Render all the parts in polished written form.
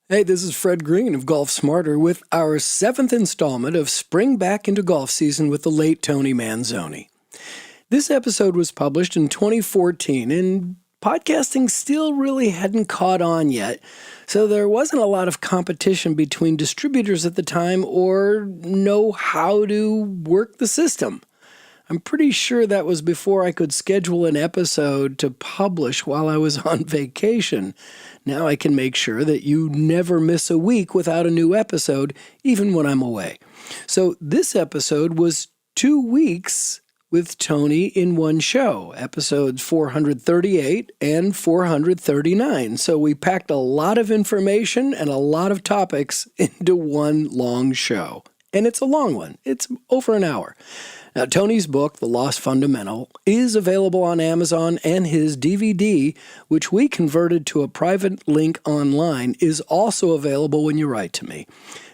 Hey, this is Fred Green of GolfSmarter with our 7th installment of Spring Back into Golf Season with the late Tony Manzoni. This episode was published in 2014, and podcasting still really hadn't caught on yet, so there wasn't a lot of competition between distributors at the time or know how to work the system. I'm pretty sure that was before I could schedule an episode to publish while I was on vacation. Now I can make sure that you never miss a week without a new episode, even when I'm away. So this episode was 2 weeks with Tony in one show, episodes 438 and 439. So we packed a lot of information and a lot of topics into one long show. And it's a long one. It's over an hour. Now, Tony's book, The Lost Fundamental, is available on Amazon, and his DVD, which we converted to a private link online, is also available when you write to me.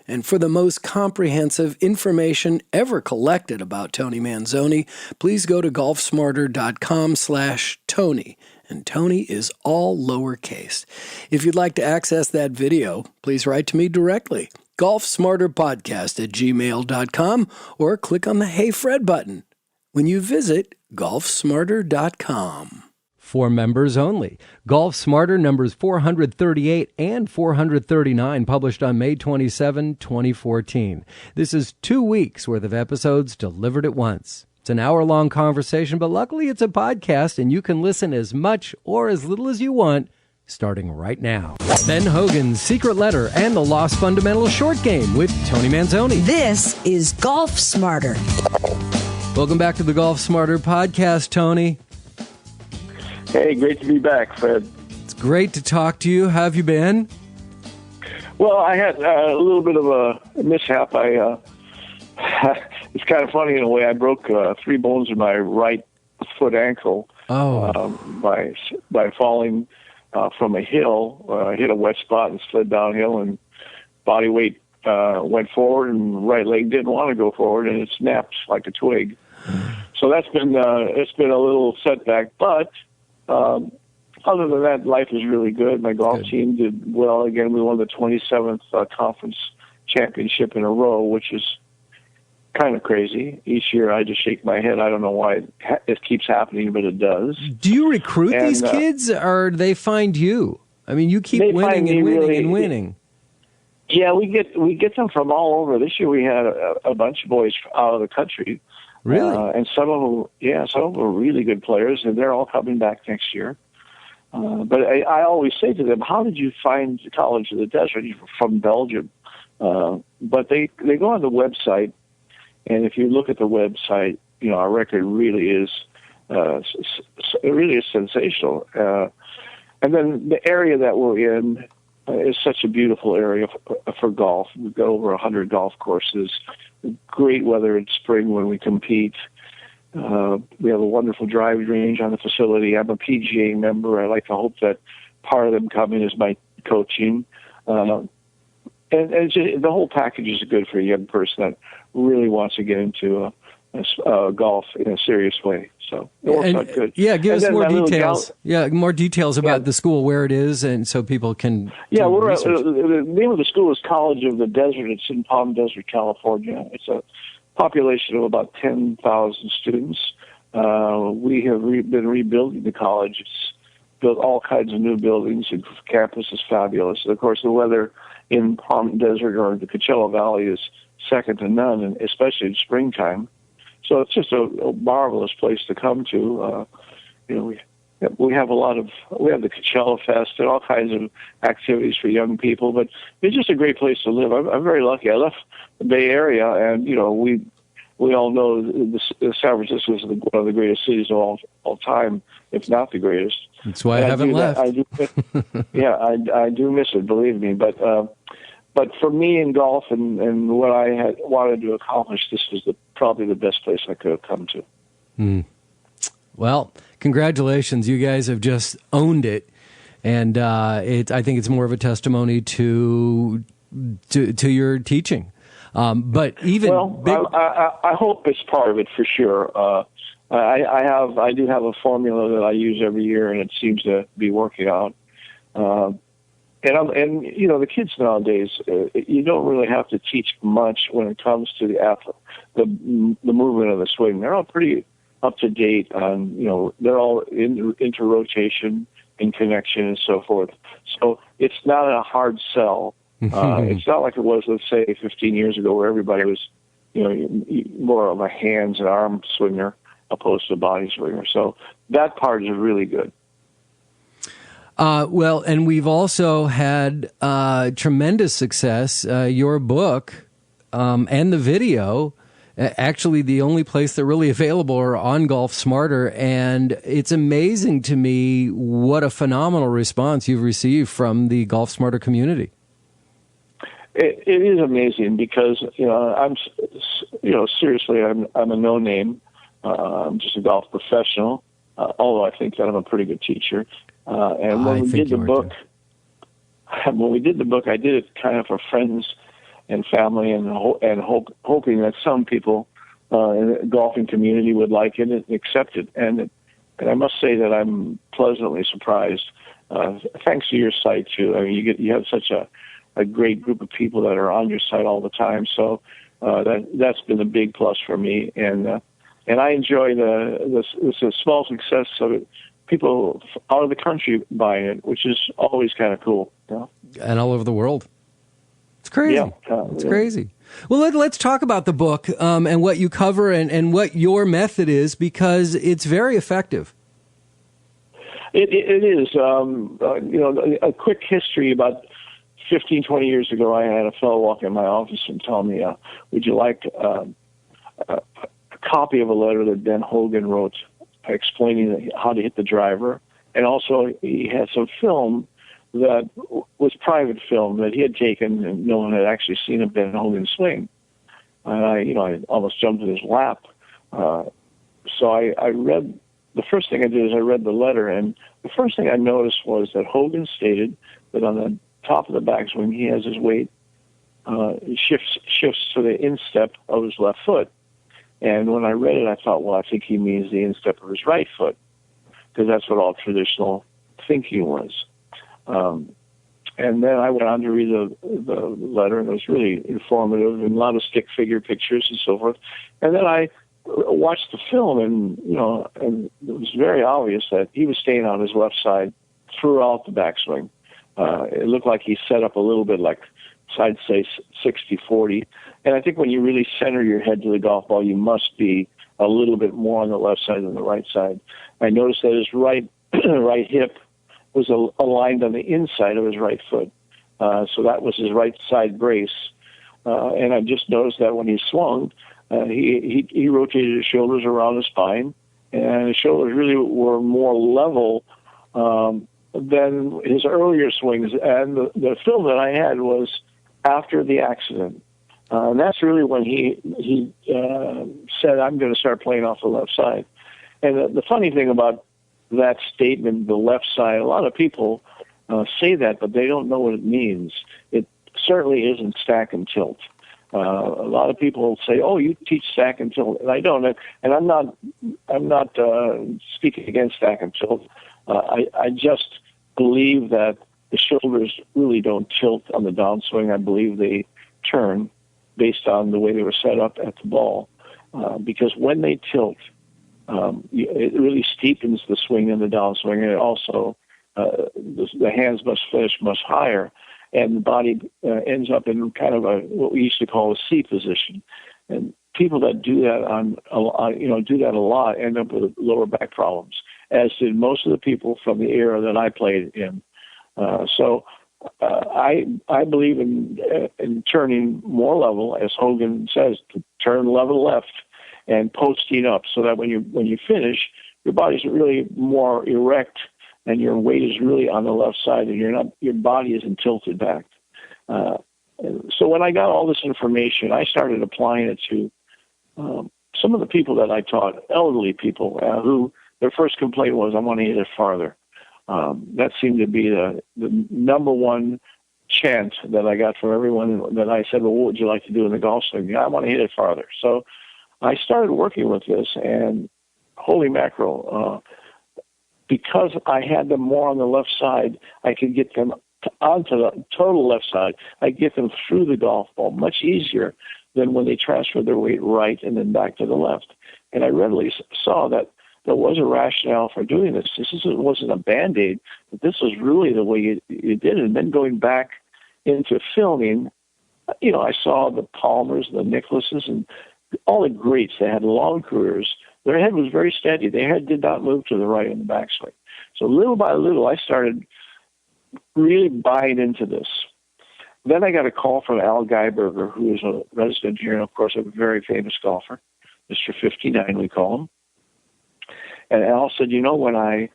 And for the most comprehensive information ever collected about Tony Manzoni, please go to golfsmarter.com/Tony. And Tony is all lowercase. If you'd like to access that video, please write to me directly. golfsmarterpodcast@gmail.com, or click on the Hey Fred button when you visit golfsmarter.com. For members only. GolfSmarter numbers 438 and 439, published on May 27, 2014. This is 2 weeks worth of episodes delivered at once. It's an hour-long conversation, but luckily it's a podcast, and you can listen as much or as little as you want, starting right now. Ben Hogan's Secret Letter and The Lost Fundamental Short Game with Tony Manzoni. This is GolfSmarter. Welcome back to the GolfSmarter podcast, Tony. Hey, great to be back, Fred. It's great to talk to you. How have you been? Well, I had a little bit of a mishap. It's kind of funny in a way. I broke 3 bones in my right foot ankle by falling from a hill. I hit a wet spot and slid downhill, and body weight went forward, and right leg didn't want to go forward, and it snapped like a twig. So that's been it's been a little setback, but other than that, life is really good. My golf team did well. Again, we won the 27th conference championship in a row, which is kind of crazy. Each year I just shake my head. I don't know why it keeps happening, but it does. Do you recruit these kids, or they find you? I mean, you keep winning and winning and winning. Yeah, we get them from all over. This year we had a bunch of boys out of the country. Really? And some of them are really good players, and they're all coming back next year. But I always say to them, how did you find the College of the Desert? You're from Belgium. But they go on the website, and if you look at the website, our record really is sensational. And then the area that we're in is such a beautiful area for golf. We've got over 100 golf courses. Great weather in spring when we compete. We have a wonderful driving range on the facility. I'm a PGA member. I like to hope that part of them coming is my coaching. And it's just, the whole package is good for a young person that really wants to get into golf in a serious way. So it works out good. Yeah, give us more details. More details about the school, where it is, and so people can. Yeah, the name of the school is College of the Desert. It's in Palm Desert, California. It's a population of about 10,000 students. We have been rebuilding the college. It's built all kinds of new buildings, and campus is fabulous. And of course, the weather in Palm Desert or the Coachella Valley is second to none, and especially in springtime. So it's just a marvelous place to come to. We have we have the Coachella Fest and all kinds of activities for young people, but it's just a great place to live. I'm very lucky. I left the Bay Area, and we all know San Francisco is one of the greatest cities of all time, if not the greatest. That's why I haven't left. I do miss it, believe me. But for me in golf and what I had wanted to accomplish, this was probably the best place I could have come to. Well, congratulations. You guys have just owned it. And I think it's more of a testimony to your teaching. But even I hope it's part of it for sure. I do have a formula that I use every year, and it seems to be working out. And you know, the kids nowadays, you don't really have to teach much when it comes to the movement of the swing. They're all pretty up to date on, you know, they're all into rotation and connection and so forth. So it's not a hard sell. It's not like it was, let's say, 15 years ago, where everybody was, you know, more of a hands and arm swinger opposed to a body swinger. So that part is really good. Well, and we've also had tremendous success. Your book and the video, actually the only place they're really available are on GolfSmarter, and it's amazing to me what a phenomenal response you've received from the GolfSmarter community. It is amazing because, you know, seriously, I'm a no name. I'm just a golf professional, although I think that I'm a pretty good teacher. And when we did the book, I did it kind of for friends and family, and hoping that some people in the golfing community would like it and accept it. And I must say that I'm pleasantly surprised. Thanks to your site too. I mean, you have such a great group of people that are on your site all the time. So that's been a big plus for me. And I enjoy the small success of it. People out of the country buying it, which is always kind of cool. You know? And all over the world. It's crazy. Yeah, it's crazy. Well, let's talk about the book and what you cover and what your method is, because it's very effective. It is. You know, a quick history about 15, 20 years ago, I had a fellow walk in my office and tell me, would you like a copy of a letter that Ben Hogan wrote explaining how to hit the driver? And also he had some film that was private film that he had taken, and no one had actually seen a Ben Hogan swing. And I almost jumped in his lap. So I read, the first thing I did is I read the letter, and the first thing I noticed was that Hogan stated that on the top of the backswing, he has his weight shifts to the instep of his left foot. And when I read it, I thought, well, I think he means the instep of his right foot, because that's what all traditional thinking was. And then I went on to read the letter, and it was really informative, and a lot of stick figure pictures and so forth. And then I watched the film, and and it was very obvious that he was staying on his left side throughout the backswing. It looked like he set up a little bit like, I'd say 60-40. And I think when you really center your head to the golf ball, you must be a little bit more on the left side than the right side. I noticed that his right hip was aligned on the inside of his right foot. So that was his right side brace. And I just noticed that when he swung, he rotated his shoulders around his spine, and his shoulders really were more level than his earlier swings. And the film that I had was after the accident. And that's really when he said, I'm going to start playing off the left side. And the funny thing about that statement, the left side, a lot of people say that, but they don't know what it means. It certainly isn't stack and tilt. A lot of people say, "Oh, you teach stack and tilt," and I don't. And I'm not speaking against stack and tilt. I just believe that the shoulders really don't tilt on the downswing. I believe they turn based on the way they were set up at the ball, because when they tilt, it really steepens the swing in the downswing, and it also the hands must finish much higher, and the body ends up in kind of what we used to call a C position. And people that do that do that a lot end up with lower back problems, as did most of the people from the era that I played in. So I believe in turning more level, as Hogan says, to turn level left and posting up, so that when you finish, your body's really more erect and your weight is really on the left side, and your body isn't tilted back. So when I got all this information, I started applying it to some of the people that I taught, elderly people, who their first complaint was, I want to hit it farther. That seemed to be the number one chant that I got from everyone that I said, well, what would you like to do in the golf swing? Yeah, I want to hit it farther. So I started working with this, and holy mackerel, because I had them more on the left side, I could get them onto the total left side, I get them through the golf ball much easier than when they transfer their weight right and then back to the left. And I readily saw that there was a rationale for doing this. Wasn't a Band-Aid, but this was really the way you did it. And then going back into filming, I saw the Palmers, the Nicklases, and all the greats. They had long careers. Their head was very steady. Their head did not move to the right in the backswing. So little by little, I started really buying into this. Then I got a call from Al Geiberger, who is a resident here, and of course a very famous golfer, Mr. 59, we call him. And Al said, when I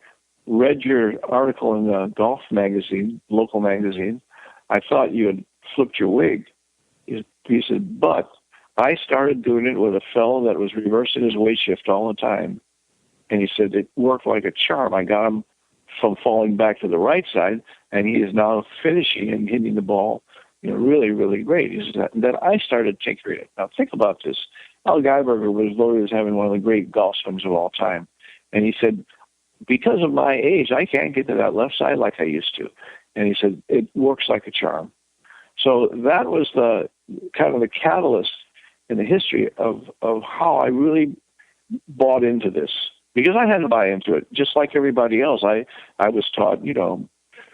read your article in the golf magazine, local magazine, I thought you had flipped your wig. He said, but I started doing it with a fellow that was reversing his weight shift all the time. And he said it worked like a charm. I got him from falling back to the right side, and he is now finishing and hitting the ball, really, really great. He said that I started tinkering it. Now think about this. Al Geiberger was voted as having one of the great golf swings of all time. And he said, because of my age, I can't get to that left side like I used to. And he said, it works like a charm. So that was the kind of the catalyst in the history of how I really bought into this. Because I had to buy into it, just like everybody else. I was taught,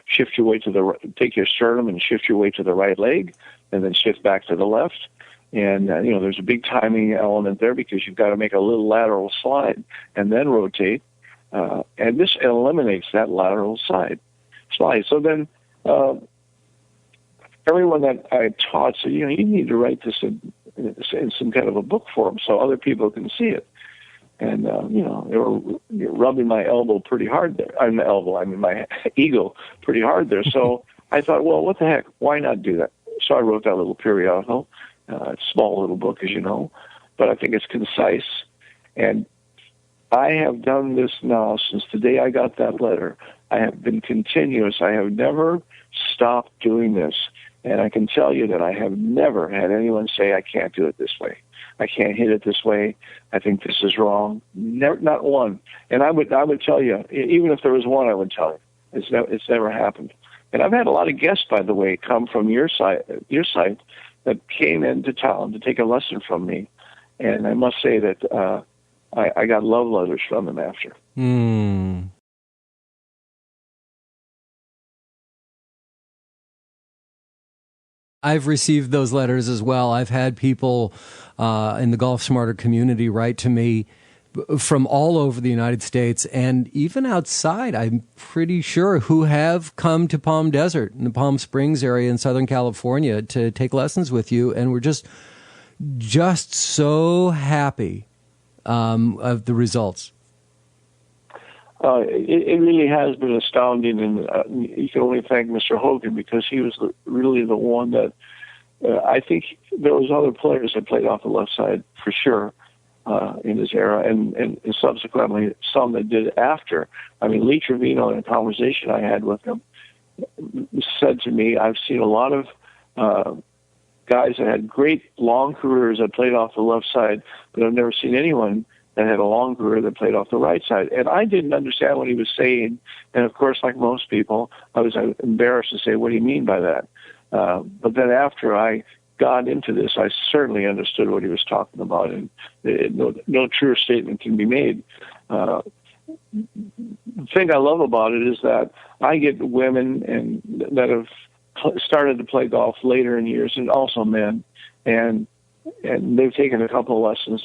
shift your weight to the right, take your sternum and shift your weight to the right leg, and then shift back to the left. And, there's a big timing element there because you've got to make a little lateral slide and then rotate. And this eliminates that lateral slide. So then everyone that I taught said, you need to write this in some kind of a book form so other people can see it. And, they were rubbing my elbow pretty hard there. My ego pretty hard there. So I thought, well, what the heck? Why not do that? So I wrote that little periodical. It's a small little book, as you know, but I think it's concise. And I have done this now since the day I got that letter. I have been continuous. I have never stopped doing this. And I can tell you that I have never had anyone say, I can't do it this way. I can't hit it this way. I think this is wrong. Never, not one. And I would tell you, even if there was one, I would tell you. It's never happened. And I've had a lot of guests, by the way, come from your site that came into town to take a lesson from me. And I must say that I got love letters from them after. I've received those letters as well. I've had people in the GolfSmarter community write to me from all over the United States and even outside, I'm pretty sure, who have come to Palm Desert in the Palm Springs area in Southern California to take lessons with you. And we're just so happy of the results. It really has been astounding, and you can only thank Mr. Hogan because he was really the one that I think there was other players that played off the left side for sure in his era, and subsequently some that did after. I mean, Lee Trevino, in a conversation I had with him, said to me, I've seen a lot of guys that had great long careers that played off the left side, but I've never seen anyone that had a long career that played off the right side. And I didn't understand what he was saying. And of course, like most people, I was embarrassed to say, what do you mean by that? But then after I got into this, I certainly understood what he was talking about. And no truer statement can be made. The thing I love about it is that I get women that have started to play golf later in years, and also men, and they've taken a couple of lessons,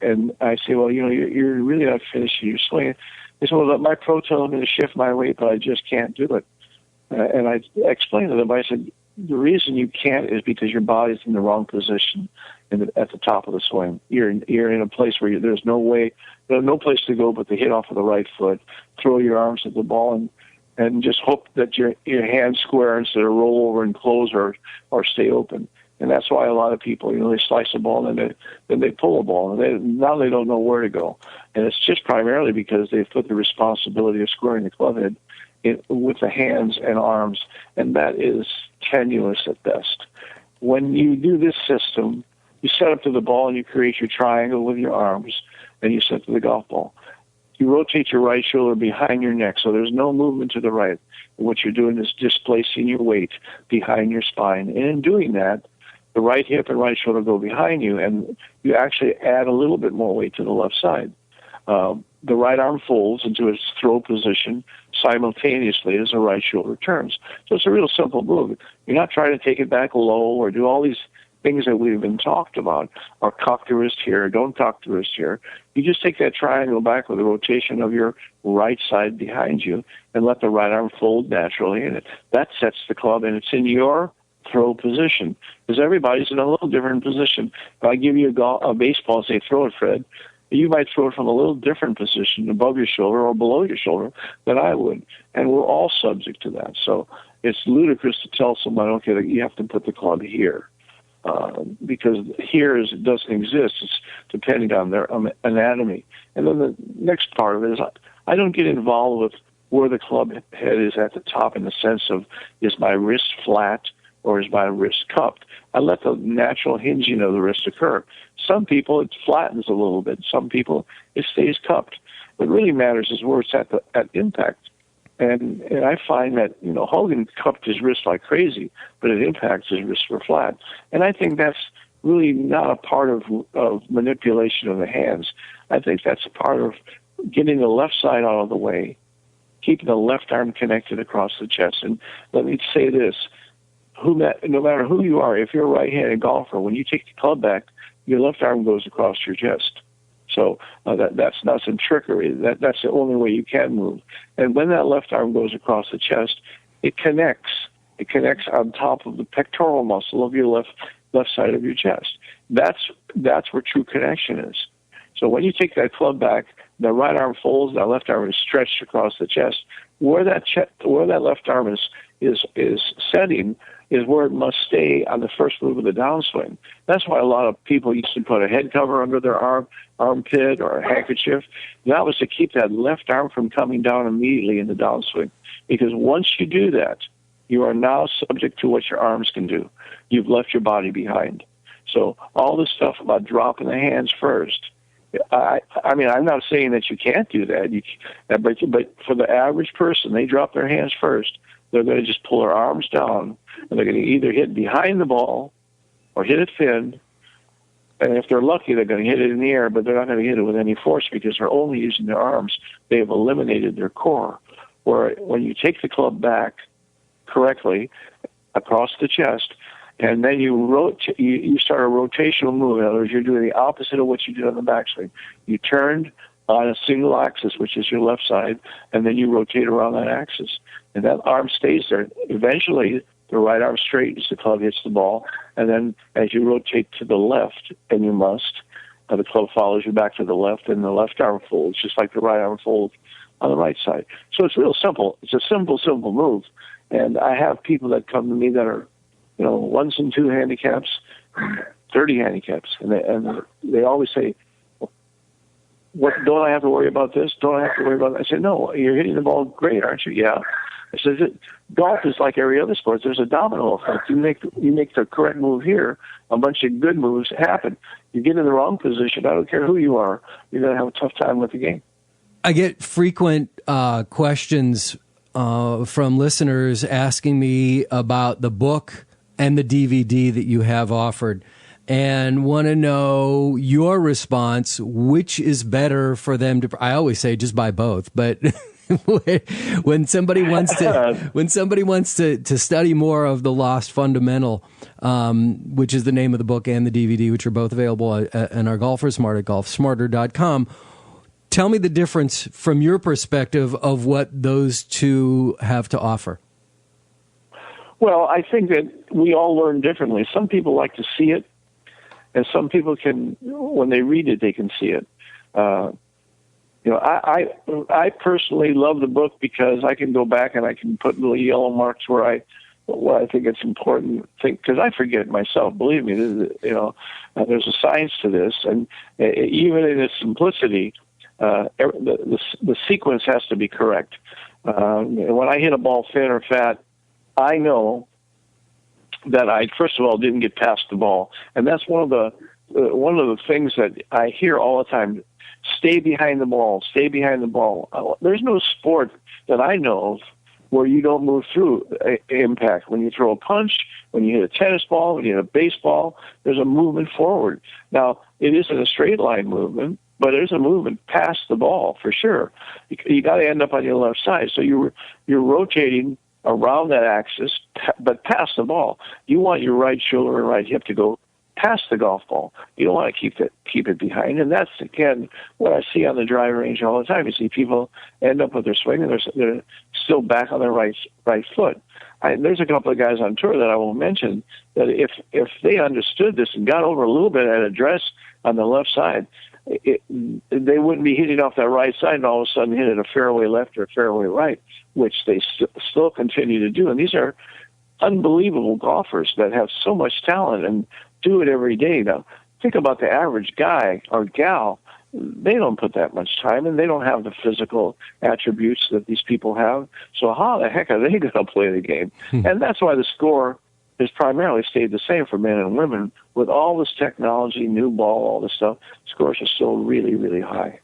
and I say, well, you're really not finishing your swing. They say, well, my pro tells me to shift my weight, but I just can't do it. And I explained to them, I said, the reason you can't is because your body's in the wrong position at the top of the swing. You're in a place where there's no place to go but to hit off of the right foot, throw your arms at the ball, and just hope that your hands square instead of roll over and close or stay open. And that's why a lot of people, they slice a ball and then they pull a ball, and now they don't know where to go. And it's just primarily because they've put the responsibility of squaring the club head with the hands and arms, and that is tenuous at best. When you do this system, you set up to the ball and you create your triangle with your arms, and you set to the golf ball. you rotate your right shoulder behind your neck, so there's no movement to the right. What you're doing is displacing your weight behind your spine. And in doing that, the right hip and right shoulder go behind you, and you actually add a little bit more weight to the left side. The right arm folds into its throw position simultaneously as the right shoulder turns. So it's a real simple move. You're not trying to take it back low or do all these things that we've been talked about, or cock the wrist here, don't cock the wrist here. You just take that triangle back with the rotation of your right side behind you and let the right arm fold naturally, and that sets the club, and it's in your throw position, because everybody's in a little different position. If I give you a baseball and say, throw it, Fred, you might throw it from a little different position, above your shoulder or below your shoulder, than I would. And we're all subject to that. So it's ludicrous to tell someone, okay, that you have to put the club here. Because here doesn't exist. It's depending on their anatomy. And then the next part of it is I don't get involved with where the club head is at the top, in the sense of, is my wrist flat or is my wrist cupped? I let the natural hinging of the wrist occur. Some people, it flattens a little bit. Some people, it stays cupped. What really matters is where it's at impact. And I find that, Hogan cupped his wrist like crazy, but at impact his wrists were flat. And I think that's really not a part of manipulation of the hands. I think that's a part of getting the left side out of the way, keeping the left arm connected across the chest. And let me say this, no matter who you are, if you're a right-handed golfer, when you take the club back, your left arm goes across your chest. So that's not some trickery. That's the only way you can move. And when that left arm goes across the chest, it connects. It connects on top of the pectoral muscle of your left side of your chest. That's where true connection is. So when you take that club back, the right arm folds, that left arm is stretched across the chest. Where that left arm is setting is where it must stay on the first move of the downswing. That's why a lot of people used to put a head cover under their armpit or a handkerchief. That was to keep that left arm from coming down immediately in the downswing. Because once you do that, you are now subject to what your arms can do. You've left your body behind. So all this stuff about dropping the hands first, I mean, I'm not saying that you can't do that, but for the average person, they drop their hands first. They're going to just pull their arms down, and they're going to either hit behind the ball or hit it thin. And if they're lucky, they're going to hit it in the air, but they're not going to hit it with any force because they're only using their arms. They have eliminated their core. Where when you take the club back correctly across the chest, and then you start a rotational move. In other words, you're doing the opposite of what you did on the backswing. You turned on a single axis, which is your left side, and then you rotate around that axis. And that arm stays there. Eventually, the right arm straightens, the club hits the ball, and then as you rotate to the left, and you must, the club follows you back to the left, and the left arm folds, just like the right arm folds on the right side. So it's real simple. It's a simple move. And I have people that come to me that are, 1s and 2 handicaps, 30 handicaps, and they always say, "What, don't I have to worry about this? Don't I have to worry about that?" I said, "No, you're hitting the ball great, aren't you?" "Yeah." I said, "Golf is like every other sport. There's a domino effect. You make the correct move here, a bunch of good moves happen. You get in the wrong position, I don't care who you are, you're going to have a tough time with the game." I get frequent questions from listeners asking me about the book and the DVD that you have offered, and want to know your response. Which is better for them to? I always say just buy both, but when somebody wants to study more of the Lost Fundamental, which is the name of the book, and the DVD, which are both available in our GolfSmarter at GolfSmarter.com. Tell me the difference from your perspective of what those two have to offer. Well, I think that we all learn differently. Some people like to see it, and some people can, when they read it, they can see it. I personally love the book because I can go back and I can put little yellow marks where I think it's important. Because I forget myself. Believe me, there's a science to this, and even in its simplicity, the sequence has to be correct. When I hit a ball thin or fat, I know that I, first of all, didn't get past the ball, and that's one of the things that I hear all the time. stay behind the ball, stay behind the ball. There's no sport that I know of where you don't move through impact. When you throw a punch, when you hit a tennis ball, when you hit a baseball, there's a movement forward. Now, it isn't a straight line movement, but there's a movement past the ball for sure. You got to end up on your left side. So you're rotating around that axis, but past the ball. You want your right shoulder and right hip to go past the golf ball. You don't want to keep it behind. And that's, again, what I see on the driving range all the time. You see people end up with their swing, and they're still back on their right foot. There's a couple of guys on tour that I won't mention that if they understood this and got over a little bit at address on the left side, they wouldn't be hitting off that right side and all of a sudden hit it a fairway left or a fairway right, which they still continue to do. And these are unbelievable golfers that have so much talent and do it every day. Now, think about the average guy or gal. They don't put that much time, and they don't have the physical attributes that these people have. So how the heck are they going to play the game? And that's why the score has primarily stayed the same for men and women. With all this technology, new ball, all this stuff, scores are still really, really high.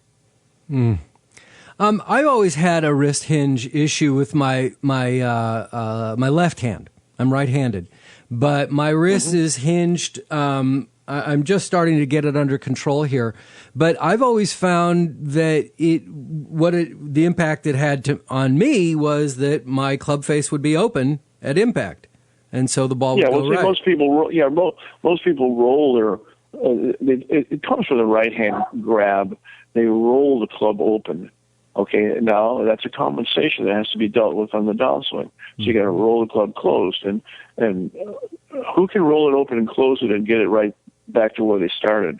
I've always had a wrist hinge issue with my left hand. I'm right-handed, but my wrist is hinged. I'm just starting to get it under control here, but I've always found that the impact it had on me was that my club face would be open at impact, and so the ball would go right. Most people roll their. It comes from the right hand grab. They roll the club open. Okay, now that's a compensation that has to be dealt with on the downswing. So you got to roll the club closed, and who can roll it open and close it and get it right back to where they started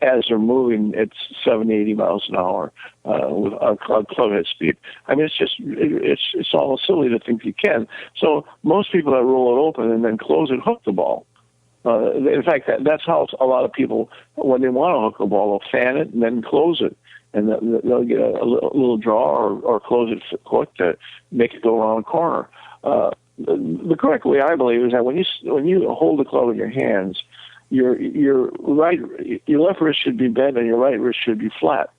as they're moving at 70, 80 miles an hour with a club head speed. I mean, it's all silly to think you can. So most people that roll it open and then close it hook the ball. In fact, that's how a lot of people, when they want to hook the ball, they'll fan it and then close it. And they'll get a little draw or close it quick to make it go around a corner. The correct way, I believe, is that when you hold the club in your hands, your left wrist should be bent and your right wrist should be flat.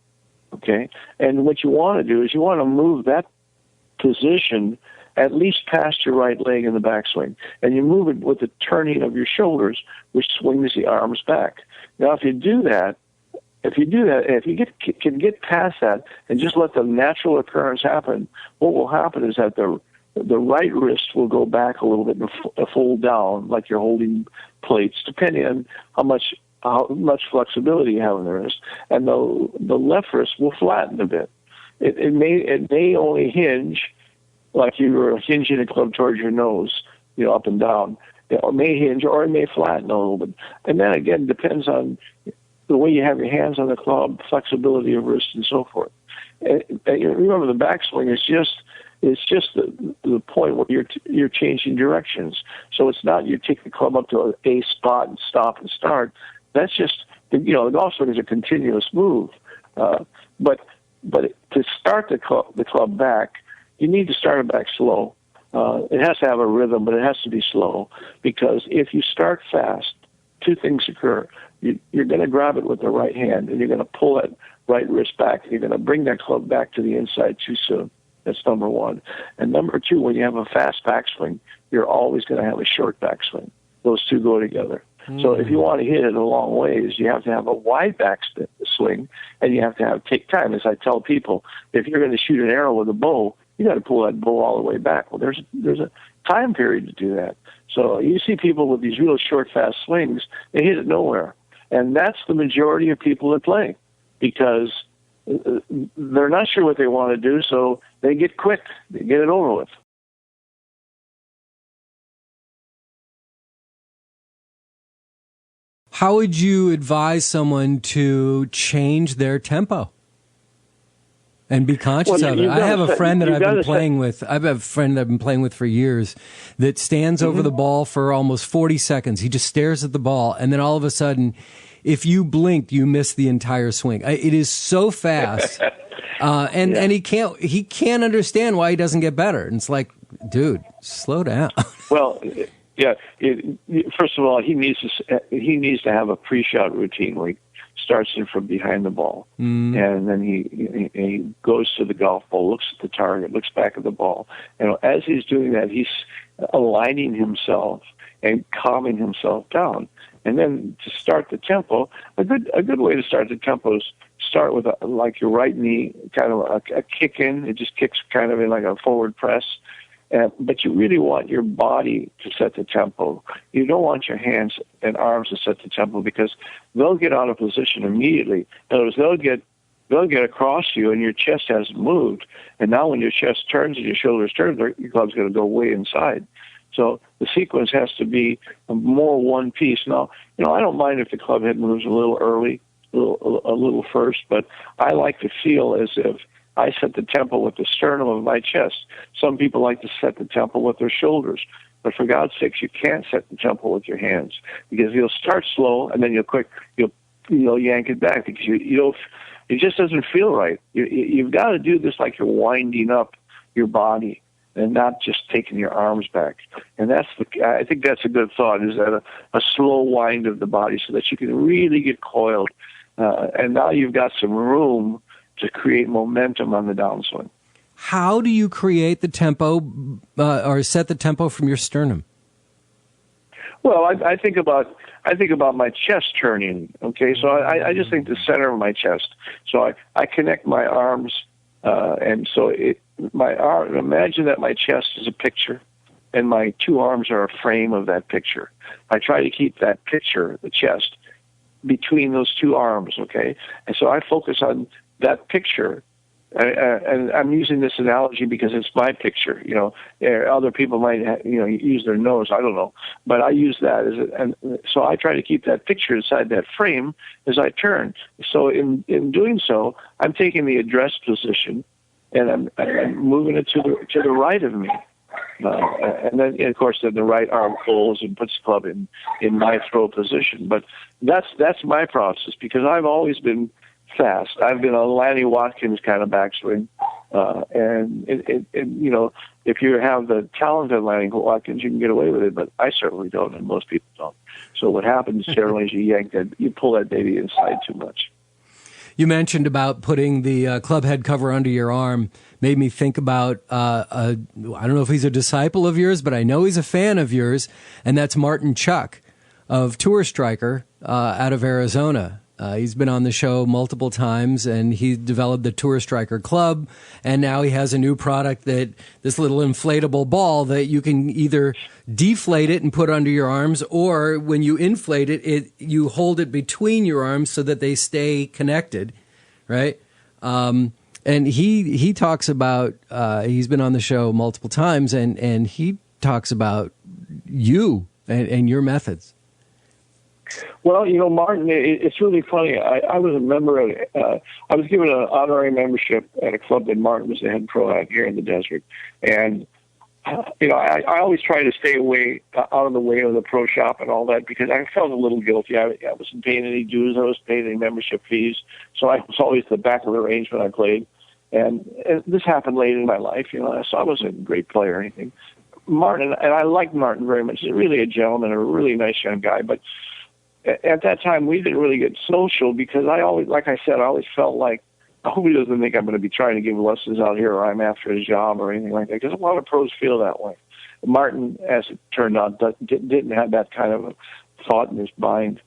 Okay, and what you want to do is you want to move that position at least past your right leg in the backswing, and you move it with the turning of your shoulders, which swings the arms back. Now, if you do that, if you can get past that and just let the natural occurrence happen, what will happen is that the right wrist will go back a little bit and fold down like you're holding plates, depending on how much flexibility you have in the wrist, and the left wrist will flatten a bit. It may only hinge like you were hinging a club towards your nose, up and down. It may hinge or it may flatten a little bit, and that again depends on the way you have your hands on the club, flexibility of wrist, and so forth. And remember, the backswing is just the point where you're changing directions. So it's not you take the club up to a spot and stop and start. That's just the golf swing is a continuous move. But to start the club back, you need to start it back slow. It has to have a rhythm, but it has to be slow, because if you start fast, two things occur. You're going to grab it with the right hand, and you're going to pull that right wrist back. You're going to bring that club back to the inside too soon. That's number one. And number two, when you have a fast backswing, you're always going to have a short backswing. Those two go together. So if you want to hit it a long ways, you have to have a wide backswing, and you have to take time. As I tell people, if you're going to shoot an arrow with a bow, you got to pull that bow all the way back. Well, there's a time period to do that. So you see people with these real short, fast swings, they hit it nowhere. And that's the majority of people that play, because they're not sure what they want to do, so they get quick. They get it over with. How would you advise someone to change their tempo and be conscious of it? I have a friend that I've been playing with. I have a friend that I've been playing with for years that stands over the ball for almost 40 seconds. He just stares at the ball, and then all of a sudden, if you blinked, you miss the entire swing. It is so fast, and he can't understand why he doesn't get better. And it's like, dude, slow down. Well, yeah. First of all, he needs to have a pre-shot routine where he starts in from behind the ball, and then he goes to the golf ball, looks at the target, looks back at the ball, and as he's doing that, he's aligning himself and calming himself down. And then to start the tempo, a good way to start the tempo is start with like your right knee, kind of a kick in. It just kicks kind of in like a forward press. But you really want your body to set the tempo. You don't want your hands and arms to set the tempo, because they'll get out of position immediately. In other words, they'll get across you and your chest hasn't moved. And now when your chest turns and your shoulders turn, your club's going to go way inside. So the sequence has to be more one piece. Now, I don't mind if the club head moves a little early, a little first, but I like to feel as if I set the tempo with the sternum of my chest. Some people like to set the tempo with their shoulders. But for God's sakes, you can't set the tempo with your hands, because you'll start slow and then you'll yank it back, because it just doesn't feel right. You've got to do this like you're winding up your body and not just taking your arms back. And I think that's a good thought, is that a slow wind of the body so that you can really get coiled. And now you've got some room to create momentum on the downswing. How do you create the tempo or set the tempo from your sternum? Well, I think about my chest turning. Okay, so I just think the center of my chest. So I connect my arms, and so imagine that my chest is a picture, and my two arms are a frame of that picture. I try to keep that picture, the chest, between those two arms. Okay, and so I focus on that picture. And I'm using this analogy because it's my picture. Other people might, use their nose. I don't know, but I use that and so I try to keep that picture inside that frame as I turn. So in doing so, I'm taking the address position, and I'm moving it to the right of me, and then of course the right arm pulls and puts the club in my throw position. But that's my process, because I've always been fast. I've been a Lanny Watkins kind of backswing, and if you have the talent of Lanny Watkins, you can get away with it. But I certainly don't, and most people don't. So what happens generally is you pull that baby inside too much. You mentioned about putting the club head cover under your arm. Made me think about I don't know if he's a disciple of yours, but I know he's a fan of yours, and that's Martin Chuck of Tour Striker out of Arizona. He's been on the show multiple times, and he developed the Tour Striker Club, and now he has a new product, this little inflatable ball that you can either deflate it and put under your arms, or when you inflate it, you hold it between your arms so that they stay connected, right? And he talks about, he's been on the show multiple times, and he talks about you and your methods. Well, Martin, it's really funny. I was a member of, I was given an honorary membership at a club that Martin was the head pro at here in the desert. And, I always try to stay out of the way of the pro shop and all that, because I felt a little guilty. I wasn't paying any dues. I wasn't paying any membership fees. So I was always at the back of the range when I played. And this happened late in my life, so I wasn't a great player or anything. Martin, and I like Martin very much. He's really a gentleman, a really nice young guy. But at that time, we didn't really get social, because I always felt like, I hope he doesn't think I'm going to be trying to give lessons out here, or I'm after his job or anything like that, because a lot of pros feel that way. Martin, as it turned out, didn't have that kind of a thought in his mind.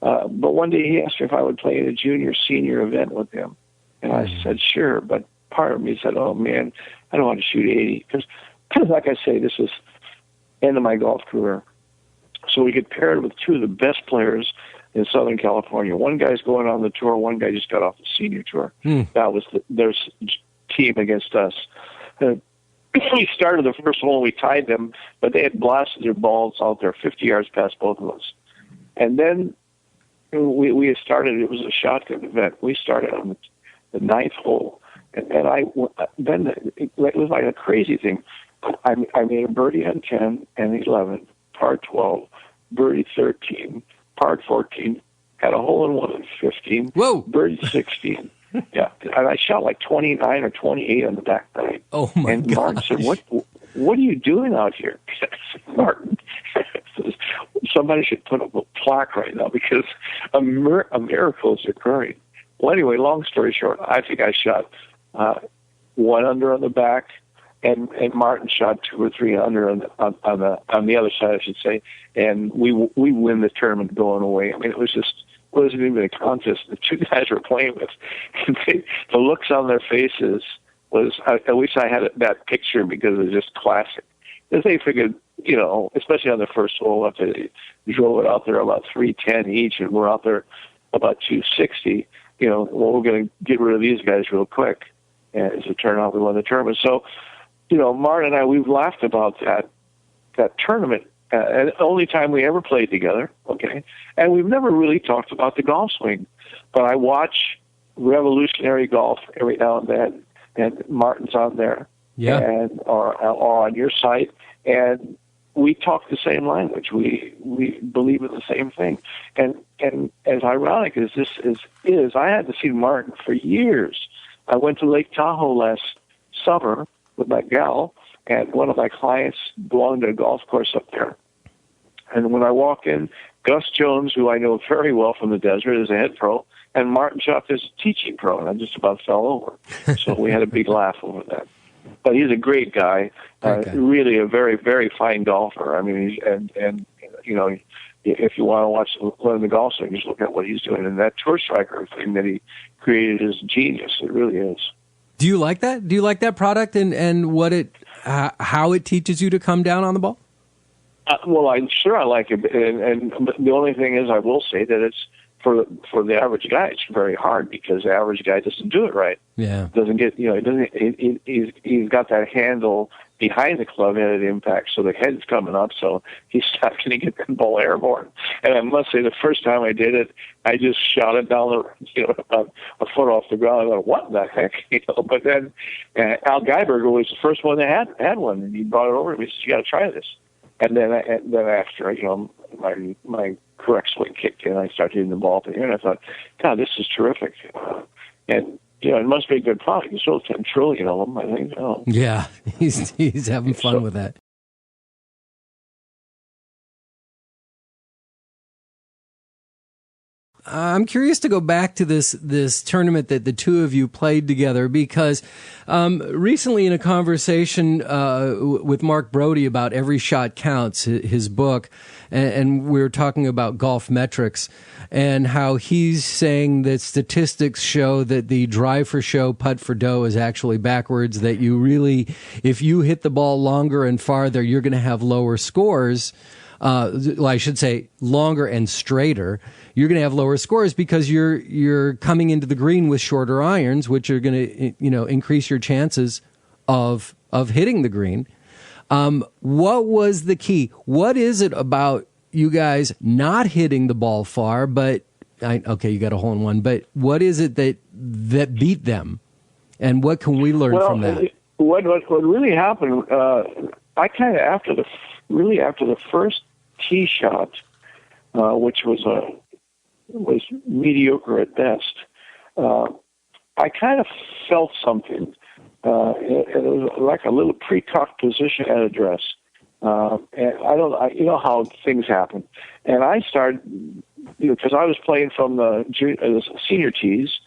But one day he asked me if I would play in a junior-senior event with him. And I said, sure. But part of me said, oh, man, I don't want to shoot 80. Because, like I say, this was end of my golf career. So we get paired with two of the best players in Southern California. One guy's going on the tour. One guy just got off the senior tour. That was their team against us. We started the first hole. We tied them, but they had blasted their balls out there 50 yards past both of us. And then we had started. It was a shotgun event. We started on the ninth hole, and then it was like a crazy thing. I made a birdie on 10 and 11, par 12, birdie 13, par 14, had a hole-in-one on 15, whoa, birdie 16. Yeah, and I shot like 29 or 28 on the back nine. Oh, my God. And Martin said, what are you doing out here? Martin, somebody should put a plaque right now because a miracle is occurring. Well, anyway, long story short, I think I shot 1 under on the back, and Martin shot 2 or 3 under on the other side, I should say, and we win the tournament going away. I mean, it wasn't even a contest. The 2 guys were playing with, the looks on their faces was, I wish I had that picture because it was just classic. Because they figured, especially on the first hole, after they drove it out there about 310 each, and we're out there about 260, well, we're going to get rid of these guys real quick. And as it turned out, we won the tournament. So, Martin and I, we've laughed about that tournament, and the only time we ever played together, okay? And we've never really talked about the golf swing. But I watch Revolutionary Golf every now and then, and Martin's on there, or on your site, and we talk the same language. We believe in the same thing. And as ironic as this is, I had to see Martin for years. I went to Lake Tahoe last summer with my gal, and one of my clients belonged to a golf course up there. And when I walk in, Gus Jones, who I know very well from the desert, is a head pro, and Martin Schaff is a teaching pro, and I just about fell over. So we had a big laugh over that. But he's a great guy, really a very, very fine golfer. I mean, and if you want to learn the golf swing, just look at what he's doing. And that tour striker thing that he created is genius. It really is. Do you like that? Do you like that product and what how it teaches you to come down on the ball? Well, I'm sure I like it, and the only thing is, I will say that it's for the average guy, it's very hard because the average guy doesn't do it right. Yeah, doesn't get he's got that handle behind the club head at impact, so the head's coming up, so he's not going to get the ball airborne. And I must say, the first time I did it, I just shot it down about a foot off the ground. I thought, what the heck, But then Al Geiberger was the first one that had one, and he brought it over to me. He said, "You got to try this." And then after my correct swing kicked in, I started hitting the ball up in the air, and I thought, God, this is terrific. And it must be a good product. It's sold 10 trillion of them, I think. Oh. Yeah, he's having fun with that. I'm curious to go back to this tournament that the two of you played together because recently in a conversation with Mark Brody about Every Shot Counts, his book, and we were talking about golf metrics and how he's saying that statistics show that the drive for show, putt for dough is actually backwards, that you really, if you hit the ball longer and farther, you're going to have lower scores. I should say longer and straighter, you're going to have lower scores because you're coming into the green with shorter irons, which are going to, increase your chances of hitting the green. What was the key? What is it about you guys not hitting the ball far, but you got a hole in one, but what is it that beat them? And what can we learn from that? What really happened, I kind of, after the first tee shot, which was mediocre at best, I kind of felt something. It was like a little pre-cocked position at address. And you know how things happen. And I started, because I was playing from the senior tees,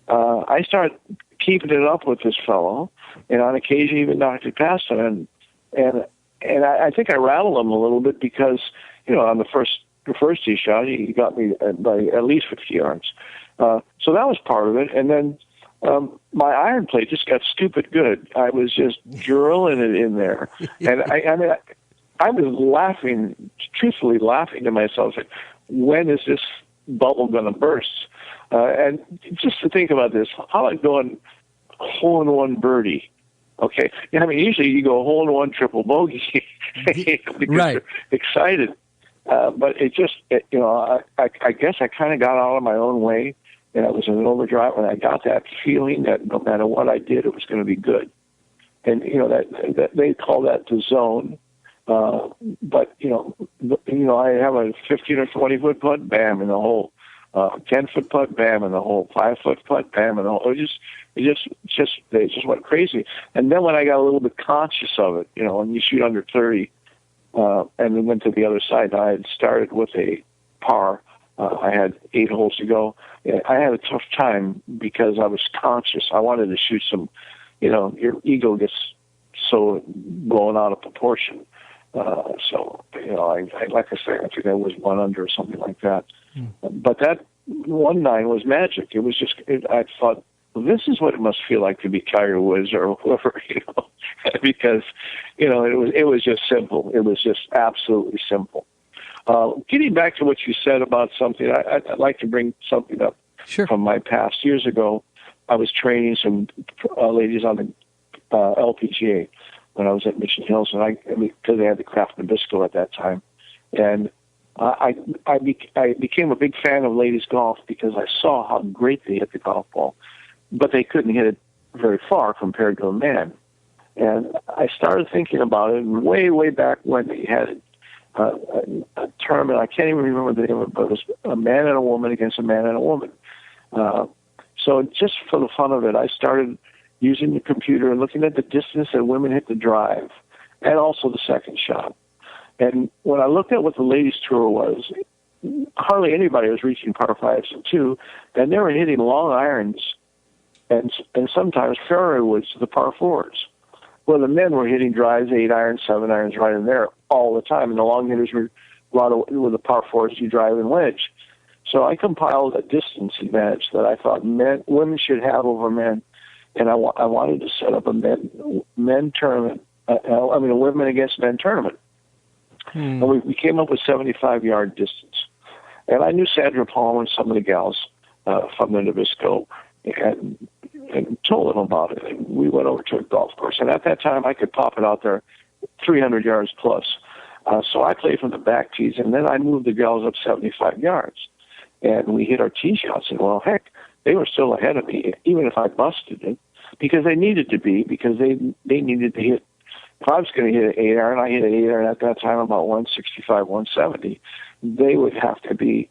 I started keeping it up with this fellow, and on occasion even knocked it past him. And I think I rattled him a little bit because, on the first tee shot, he got me by at least 50 yards. So that was part of it. And then my iron play just got stupid good. I was just drilling it in there. And I was laughing, truthfully laughing to myself, like, when is this bubble going to burst? And just to think about this, how about going hole-in-one birdie? Okay, usually you go hole-in-one triple bogey because right. You're excited. But I guess I kind of got out of my own way, and it was an overdrive, and I got that feeling that no matter what I did, it was going to be good. And that they call that the zone. But I have a 15 or 20 foot putt, bam, in the hole. 10-foot putt, bam, in the hole. 5-foot putt, bam, in the hole. They just went crazy. And then when I got a little bit conscious of it, when you shoot under 30, and then went to the other side, I had started with a par. I had 8 holes to go. I had a tough time because I was conscious. I wanted to shoot some, your ego gets so blown out of proportion. So, I like I say, I think I was 1 under or something like that. But that 1-9 was magic. It was just, I thought, well, this is what it must feel like to be Tiger Woods or whoever, because, it was just simple. It was just absolutely simple. Getting back to what you said about something, I'd like to bring something up from my past. Years ago, I was training some ladies on the LPGA when I was at Mission Hills, and because they had the Kraft Nabisco at that time, and I became a big fan of ladies golf because I saw how great they hit the golf ball, but they couldn't hit it very far compared to a man. And I started thinking about it way back when they had a tournament. I can't even remember the name of it, but it was a man and a woman against a man and a woman. So just for the fun of it, I started using the computer and looking at the distance that women hit the drive and also the second shot. And when I looked at what the ladies' tour was, hardly anybody was reaching par 5s and 2, and they were hitting long irons and sometimes fairway woods to the par 4s. Well, the men were hitting drives, 8 irons, 7 irons right in there all the time, and the long hitters were with the par 4s, you drive and wedge. So I compiled a distance advantage that I thought women should have over men, and I wanted to set up a men tournament, a women against men tournament. And we came up with 75-yard distance. And I knew Sandra Palmer and some of the gals from the Nabisco and told them about it. And we went over to a golf course. And at that time, I could pop it out there 300 yards plus. So I played from the back tees, and then I moved the gals up 75 yards. And we hit our tee shots. And, well, heck, they were still ahead of me, even if I busted it, because they needed to be, because they needed to hit. If I was going to hit an 8 iron, I hit an 8 iron at that time about 165, 170. They would have to be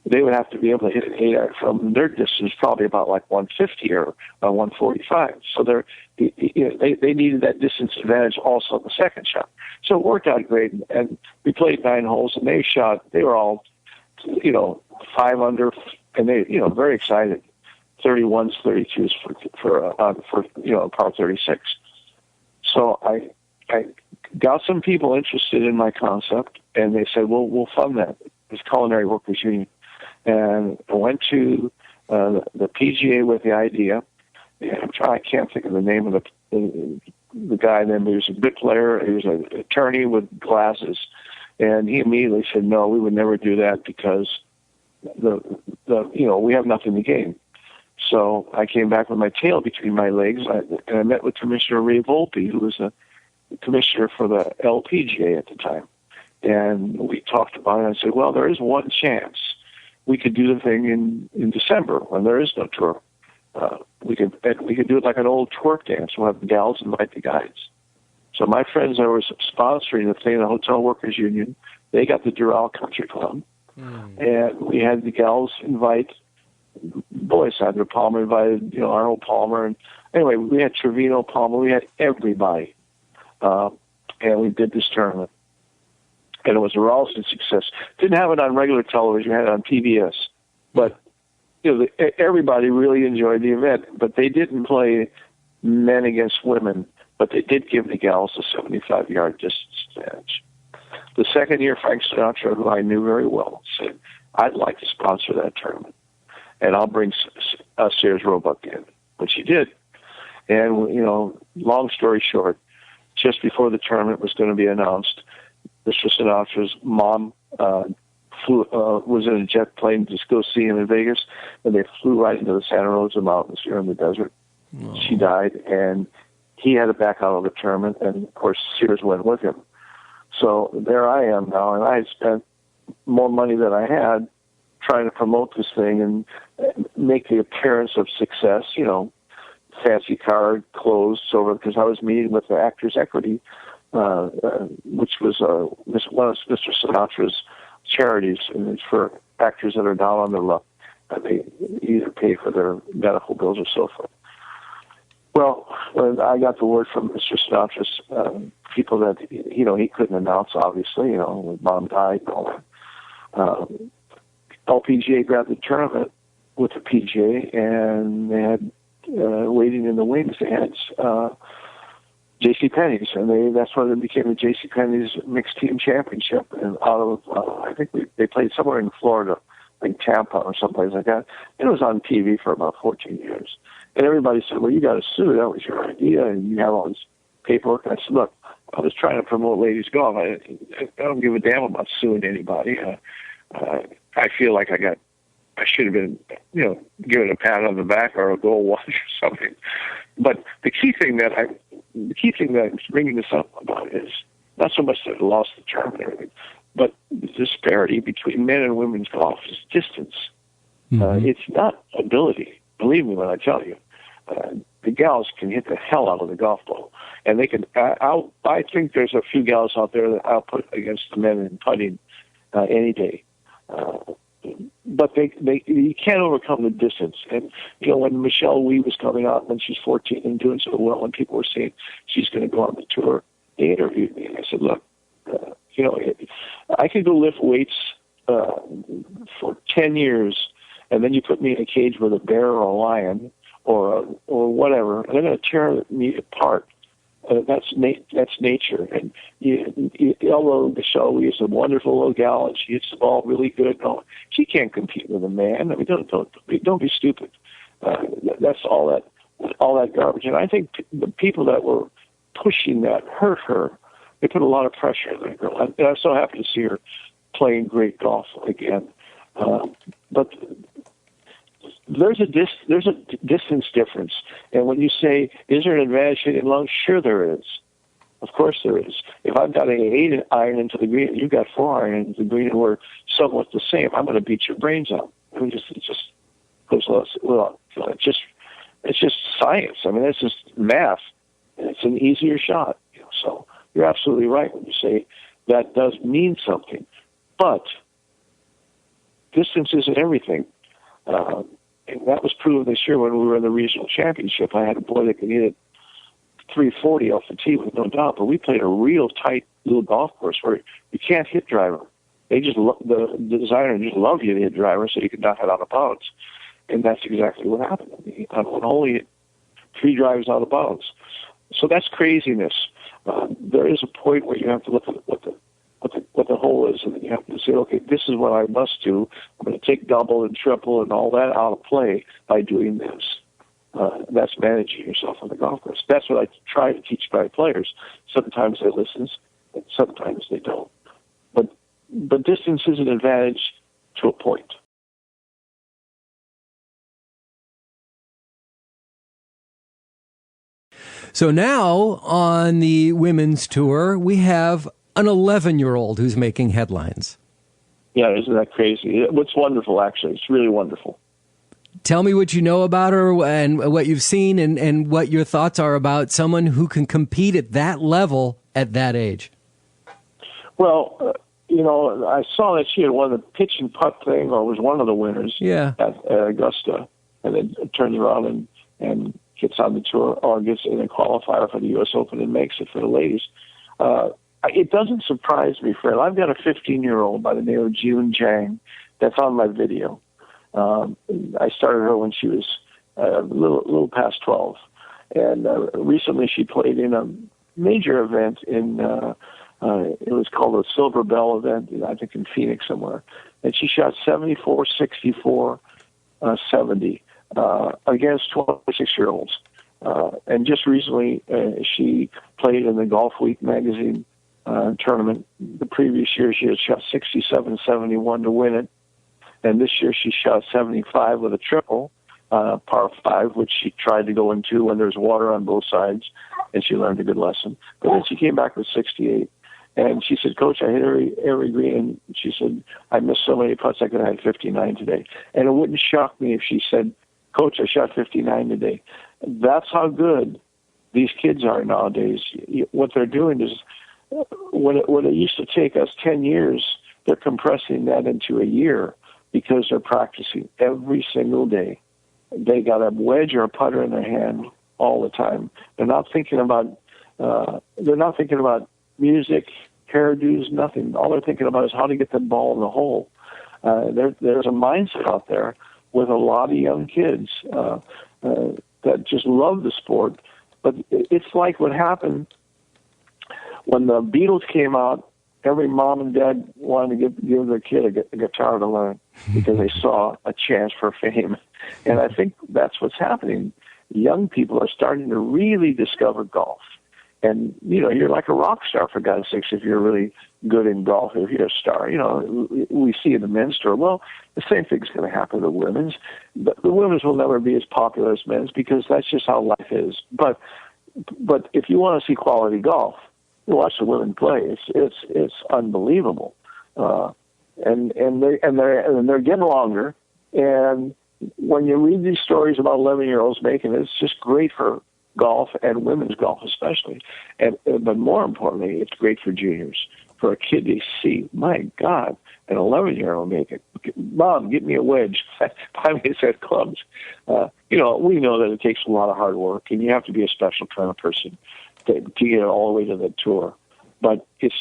able to hit an 8 iron from their distance, probably about like 150 or 145. So they needed that distance advantage also in the second shot. So it worked out great. And we played 9 holes, and they were all, 5 under, and they, very excited. 31s, 32s for par 36. So I got some people interested in my concept, and they said, well, we'll fund that. It's Culinary Workers Union. And I went to the PGA with the idea. And I can't think of the name of the guy then, but he was a good player. He was an attorney with glasses. And he immediately said, no, we would never do that because we have nothing to gain. So I came back with my tail between my legs, and I met with Commissioner Ray Volpe, who was a commissioner for the LPGA at the time. And we talked about it, and I said, well, there is one chance we could do the thing in December when there is no tour. We could do it like an old twerk dance. We'll have the gals invite the guys. So my friends that were sponsoring the thing, the Hotel Workers Union, they got the Doral Country Club. And we had the gals invite, Sandra Palmer invited, Arnold Palmer. And anyway, we had Trevino Palmer. We had everybody. And we did this tournament. And it was a rousing success. Didn't have it on regular television. We had it on PBS. But, everybody really enjoyed the event. But they didn't play men against women. But they did give the gals a 75-yard distance advantage. The second year, Frank Sinatra, who I knew very well, said, I'd like to sponsor that tournament. And I'll bring Sears Roebuck in, which he did. And, long story short, just before the tournament was going to be announced, Mr. Sinatra's mom was in a jet plane to go see him in Vegas, and they flew right into the Santa Rosa Mountains here in the desert. Oh. She died, and he had to back out of the tournament, and, of course, Sears went with him. So there I am now, and I had spent more money than I had trying to promote this thing and make the appearance of success, fancy car, clothes, so because I was meeting with the Actors Equity, which was one of Mr. Sinatra's charities, and it's for actors that are down on their luck. They either pay for their medical bills or so forth. Well, when I got the word from Mr. Sinatra's people that, he couldn't announce, obviously, his mom died and all that. LPGA grabbed the tournament with the PGA, and they had waiting in the wings. They had J.C. Penney's, and that's when it became the J.C. Penney's Mixed Team Championship. And out of I think they played somewhere in Florida, like Tampa or someplace like that. And it was on TV for about 14 years. And everybody said, "Well, you got to sue. That was your idea, and you have all this paperwork." And I said, "Look, I was trying to promote ladies golf. I don't give a damn about suing anybody. I feel like I should have been, given a pat on the back or a gold watch or something." But the key thing that I'm bringing this up about is not so much that I lost the tournament or anything, but the disparity between men and women's golf is distance. Mm-hmm. It's not ability. Believe me when I tell you. The gals can hit the hell out of the golf ball, and they can. I think there's a few gals out there that I'll put against the men in putting any day. But you can't overcome the distance. And when Michelle Wee was coming out when she's 14 and doing so well, and people were saying she's going to go on the tour, they interviewed me. And I said, "Look, I could go lift weights for 10 years, and then you put me in a cage with a bear or a lion or whatever, and they're going to tear me apart." That's nature. And although Michelle Wee is a wonderful little gal and she hits the ball really good, no, she can't compete with a man. I mean, don't be stupid. That's all that garbage. And I think the people that were pushing that hurt her. They put a lot of pressure on that girl. And I'm so happy to see her playing great golf again. But there's a distance difference. And when you say, is there an advantage hitting long? Sure there is. Of course there is. If I've got an 8 iron into the green and you've got 4 iron into the green and we're somewhat the same, I'm going to beat your brains out. I mean, it just goes well. It's just science. I mean, it's just math. And it's an easier shot. So you're absolutely right when you say that does mean something. But distance isn't everything. And that was proven this year when we were in the regional championship. I had a boy that could hit it 340 off the tee with no doubt, but we played a real tight little golf course where you can't hit driver. They just the designer just love you to hit driver so you can knock it out of bounds, and that's exactly what happened. I only hit 3 drives out of bounds, so that's craziness. There is a point where you have to look at what the hole is, and then you have to say, okay, this is what I must do. I'm going to take double and triple and all that out of play by doing this. That's managing yourself on the golf course. That's what I try to teach my players. Sometimes they listen, and sometimes they don't. But distance is an advantage to a point. So now on the women's tour, we have an 11-year-old who's making headlines. Yeah, isn't that crazy? What's wonderful, actually. It's really wonderful. Tell me what you know about her and what you've seen and what your thoughts are about someone who can compete at that level at that age. Well, I saw that she had won the pitch and putt thing, or was one of the winners at Augusta, and then turns around and gets on the tour or gets in a qualifier for the U.S. Open and makes it for the ladies. It doesn't surprise me, Fred. I've got a 15-year-old by the name of June Jang that's on my video. I started her when she was a little past 12. And recently she played in a major event in, it was called the Silver Bell event, I think in Phoenix somewhere. And she shot 74, 64, 70 against 26-year-olds. And just recently she played in the Golf Week magazine tournament. The previous year she had shot 67, 71 to win it. And this year she shot 75 with a triple, par 5, which she tried to go into when there's water on both sides, and she learned a good lesson. But then she came back with 68. And she said, "Coach, I hit every green." And she said, "I missed so many putts I could have had 59 today." And it wouldn't shock me if she said, "Coach, I shot 59 today." That's how good these kids are nowadays. What they're doing is, when it used to take us 10 years, they're compressing that into a year because they're practicing every single day. They got a wedge or a putter in their hand all the time. They're not thinking about music, hairdos, nothing. All they're thinking about is how to get the ball in the hole. There's a mindset out there with a lot of young kids that just love the sport. But it's like what happened when the Beatles came out. Every mom and dad wanted to give their kid a guitar to learn because they saw a chance for fame. And I think that's what's happening. Young people are starting to really discover golf. And, you're like a rock star, for God's sakes, if you're really good in golf, if you're a star. We see in the men's tour, well, the same thing's going to happen to the women's. The women's will never be as popular as men's because that's just how life is. But if you want to see quality golf, you watch the women play. It's unbelievable, and they're getting longer. And when you read these stories about 11-year-olds making it, it's just great for golf and women's golf especially. But more importantly, it's great for juniors. For a kid to see, my God, an 11-year-old make it. Mom, get me a wedge. Buy me a set of clubs. We know that it takes a lot of hard work, and you have to be a special kind of person to get all the way to the tour. But this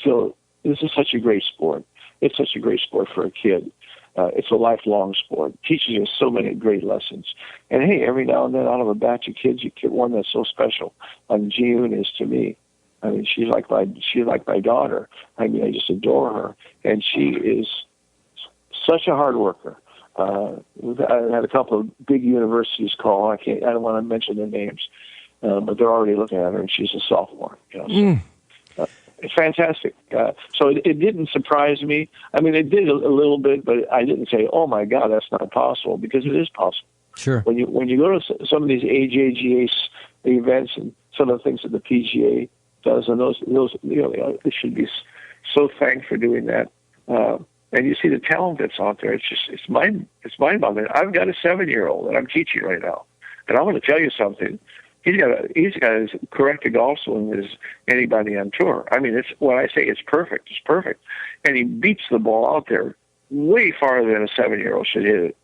is such a great sport. It's such a great sport for a kid. It's a lifelong sport. It teaches you so many great lessons. And hey, every now and then out of a batch of kids, you get one that's so special. Like June is to me. I mean, she's like my daughter. I mean, I just adore her. And she is such a hard worker. I had a couple of big universities call. I don't want to mention their names. But they're already looking at her, and she's a sophomore. It's fantastic. So it didn't surprise me. I mean, it did a little bit, but I didn't say, "Oh my God, that's not possible," because it is possible. Sure. When you go to some of these AJGA events and some of the things that the PGA does, and those they should be so thanked for doing that. And you see the talent that's out there. It's mind-boggling. I've got a 7-year-old that I'm teaching right now, and I want to tell you something. He's got as correct a golf swing as anybody on tour. I mean, when I say it's perfect, it's perfect. And he beats the ball out there way farther than a 7-year-old should hit it.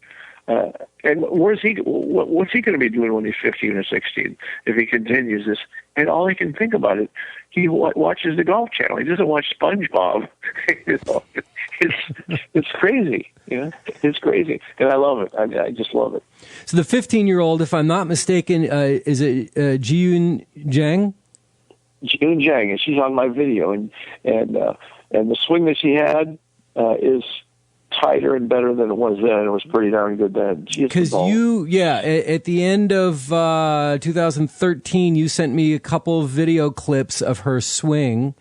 And what's he going to be doing when he's 15 or 16 if he continues this? And all he can think about it, he watches the Golf Channel. He doesn't watch SpongeBob. It's crazy. It's crazy, and I love it. I just love it. So the 15-year-old, if I'm not mistaken, is it Jiyun Zhang? Jiyun Zhang, and she's on my video, and the swing that she had is tighter and better than it was then. It was pretty darn good then. Because at the end of 2013, you sent me a couple of video clips of her swing.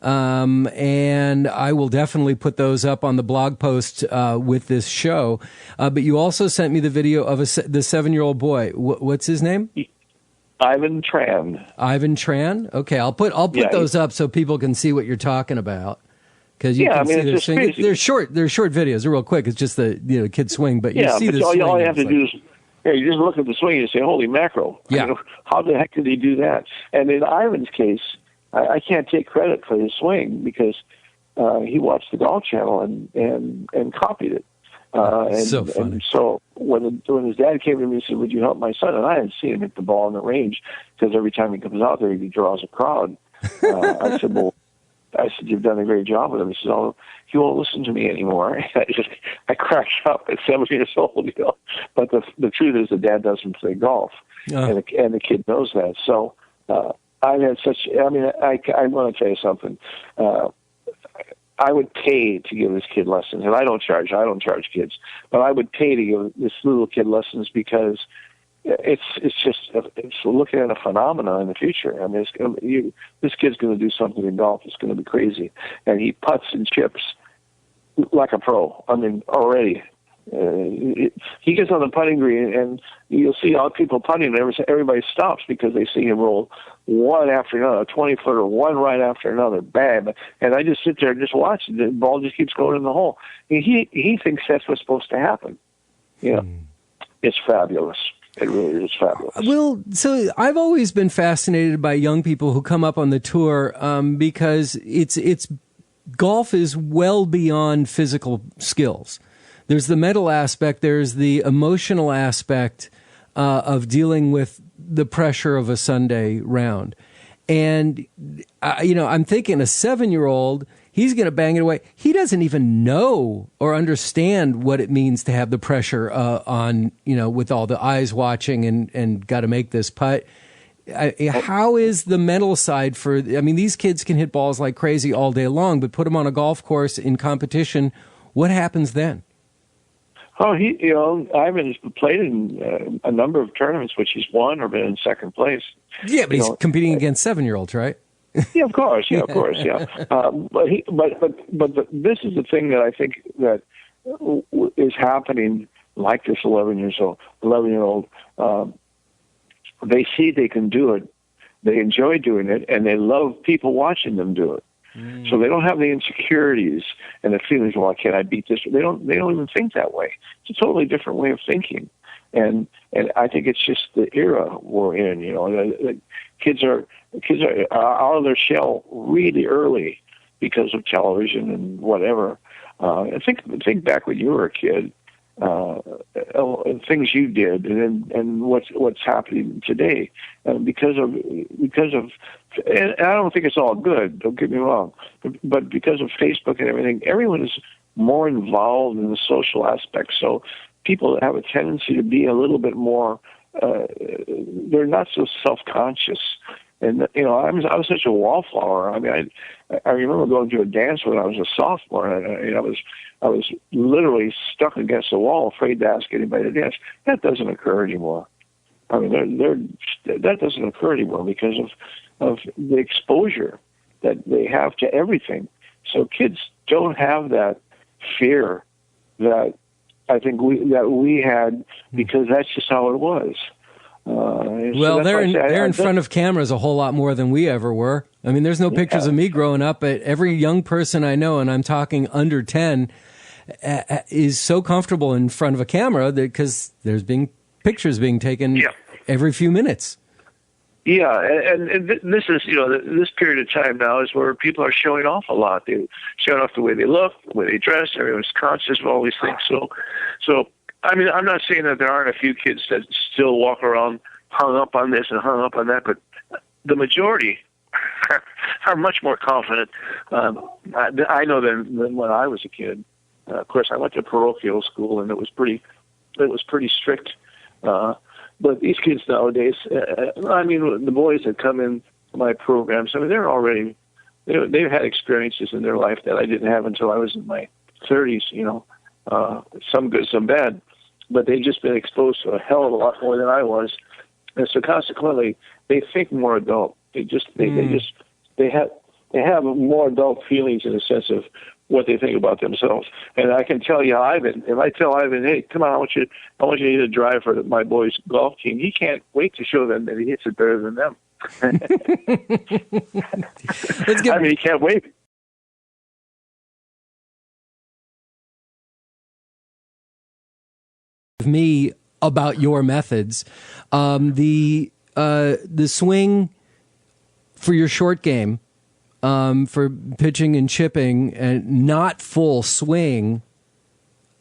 And I will definitely put those up on the blog post with this show. But you also sent me the video of the 7-year-old boy. What's his name? Ivan Tran. Ivan Tran. Okay, I'll put those up so people can see what you're talking about. Because they're short videos. They're real quick. It's just the kid swing, but you see this. All you have to do is you just look at the swing and say, "Holy mackerel!" Yeah. How the heck did he do that? And in Ivan's case, I can't take credit for his swing because he watched the Golf Channel and copied it. So funny. And so when his dad came to me and said, "Would you help my son?" and I hadn't seen him hit the ball in the range because every time he comes out there, he draws a crowd. I said, "You've done a great job with him." He says, "Oh, he won't listen to me anymore." I cracked up at 7 years old, But the truth is, the dad doesn't play golf, and the kid knows that. So I've had such. I mean, I want to tell you something. I would pay to give this kid lessons, and I don't charge kids, but I would pay to give this little kid lessons because it's looking at a phenomenon in the future. I mean, this kid's going to do something in golf. It's going to be crazy, and he putts and chips like a pro. I mean, already. He gets on the putting green, and you'll see all people putting, and everybody stops because they see him roll one after another, a 20-footer, one right after another, bam. And I just sit there and just watch. The ball just keeps going in the hole. And he thinks that's what's supposed to happen. It's fabulous. It really is fabulous. Well, so I've always been fascinated by young people who come up on the tour because it's golf is well beyond physical skills. There's the mental aspect. There's the emotional aspect of dealing with the pressure of a Sunday round. And, I'm thinking a 7-year-old, He's going to bang it away. He doesn't even know or understand what it means to have the pressure on, with all the eyes watching and got to make this putt. How is the mental side these kids can hit balls like crazy all day long, but put them on a golf course in competition. What happens then? Oh, Ivan has played in a number of tournaments, which he's won or been in second place. Yeah, but he's competing against 7-year-olds, right? Yeah, of course. Yeah. But this is the thing that I think that is happening. Like this 11-year-old, they see they can do it, they enjoy doing it, and they love people watching them do it. So they don't have the insecurities and the feelings. Well, can I beat this? They don't even think that way. It's a totally different way of thinking, and I think it's just the era we're in. The kids are out of their shell really early because of television and whatever. Think back when you were a kid, things you did, and what's happening today, because of, and I don't think it's all good. Don't get me wrong, but because of Facebook and everything, everyone is more involved in the social aspect. So people have a tendency to be a little bit more. They're not so self-conscious. And I was such a wallflower. I remember going to a dance when I was a sophomore, and I was literally stuck against the wall, afraid to ask anybody to dance. That doesn't occur anymore. That doesn't occur anymore because of the exposure that they have to everything. So kids don't have that fear that I think we had, because that's just how it was. Well, they're in front of cameras a whole lot more than we ever were. There's no pictures of me growing up, but every young person I know, and I'm talking under 10, is so comfortable in front of a camera because there's pictures being taken every few minutes. Yeah, and this is, this period of time now is where people are showing off a lot. They're showing off the way they look, the way they dress. Everyone's conscious of all these things. So I'm not saying that there aren't a few kids that still walk around hung up on this and hung up on that, but the majority are much more confident. I know than when I was a kid. Of course, I went to parochial school, and it was pretty strict. But these kids nowadays, the boys that come in my programs, they're already, they've had experiences in their life that I didn't have until I was in my 30s. Some good, some bad. But they've just been exposed to a hell of a lot more than I was, and so consequently, they think more adult. They have more adult feelings in the sense of what they think about themselves. And I can tell you, Ivan, if I tell Ivan, hey, come on, I want you to hit a drive for my boys' golf team, he can't wait to show them that he hits it better than them. He can't wait. Me about your methods, the swing for your short game, for pitching and chipping and not full swing.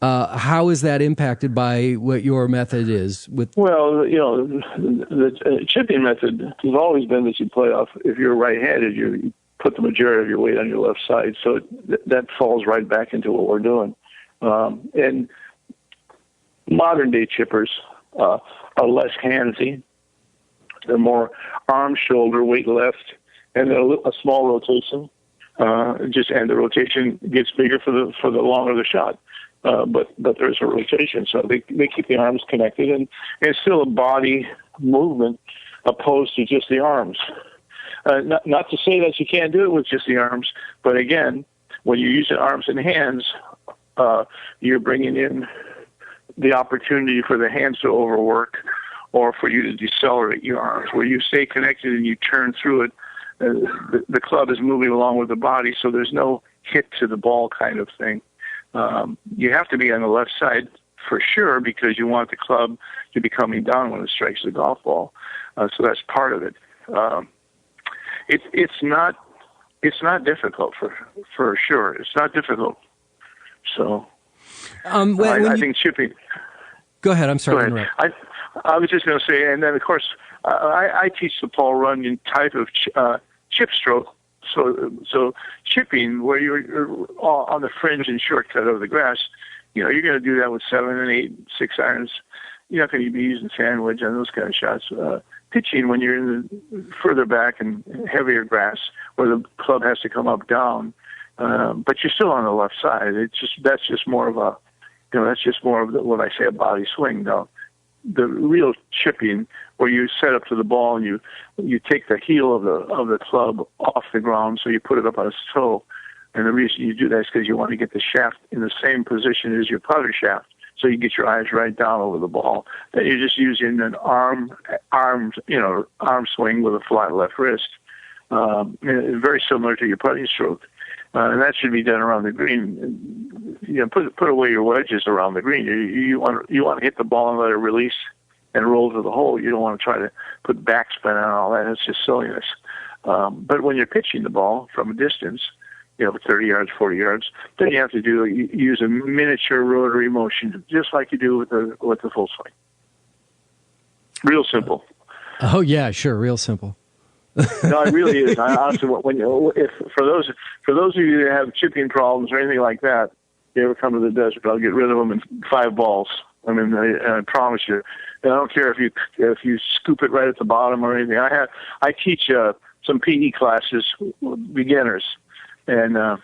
How is that impacted by what your method is? Well, the chipping method has always been that you play off. If you're right-handed, you put the majority of your weight on your left side, so that falls right back into what we're doing. And modern-day chippers are less handsy. They're more arm, shoulder, weight left, and a small rotation. And the rotation gets bigger for the longer the shot. But there's a rotation, so they keep the arms connected, and it's still a body movement opposed to just the arms. Not to say that you can't do it with just the arms, but again, when you're using arms and hands, you're bringing in the opportunity for the hands to overwork or for you to decelerate your arms. Where you stay connected and you turn through it, the club is moving along with the body, so there's no hit to the ball kind of thing. You have to be on the left side for sure because you want the club to be coming down when it strikes the golf ball. So that's part of it. It's not difficult for sure. It's not difficult. So I think chipping. Go ahead. I'm sorry to interrupt. I was just going to say, and then of course I teach the Paul Runyon type of chip stroke So chipping, where you're on the fringe and shortcut of the grass, you're going to do that with 7 and 8, 6 irons. You're not going to be using sandwich on those kind of shots. Pitching, when you're in the further back and heavier grass, where the club has to come up down, but you're still on the left side. That's just more of what I say, a body swing. Now, the real chipping, where you set up to the ball and you take the heel of the club off the ground, so you put it up on its toe. And the reason you do that is because you want to get the shaft in the same position as your putter shaft, so you get your eyes right down over the ball. Then you're just using an arm swing with a flat left wrist, very similar to your putting stroke. And that should be done around the green. Put away your wedges around the green. You want to hit the ball and let it release and roll to the hole. You don't want to try to put backspin on all that. It's just silliness. But when you're pitching the ball from a distance, 30 yards, 40 yards, then you have to use a miniature rotary motion, just like you do with the full swing. Real simple. Oh yeah, sure, real simple. No, it really is. I honestly, for those of you that have chipping problems or anything like that, you ever come to the desert, I'll get rid of them in 5 balls. I mean, I promise you. And I don't care if you scoop it right at the bottom or anything. I teach some PE classes, beginners, and I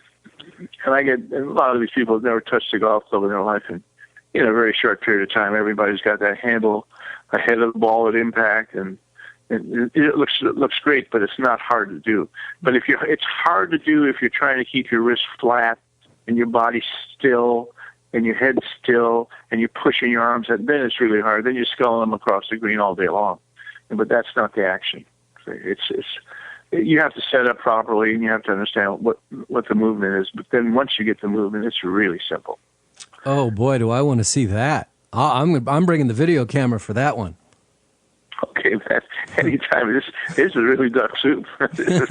get a lot of these people have never touched a golf club in their life, and in a very short period of time, everybody's got that handle ahead of the ball at impact, and it looks great, but it's not hard to do. But it's hard to do if you're trying to keep your wrist flat and your body still and your head still and you're pushing your arms. Then it's really hard. Then you're sculling them across the green all day long. But that's not the action. You have to set up properly and you have to understand what the movement is. But then once you get the movement, it's really simple. Oh boy, do I want to see that! I'm bringing the video camera for that one. Okay, man. Anytime. This is really duck soup. This is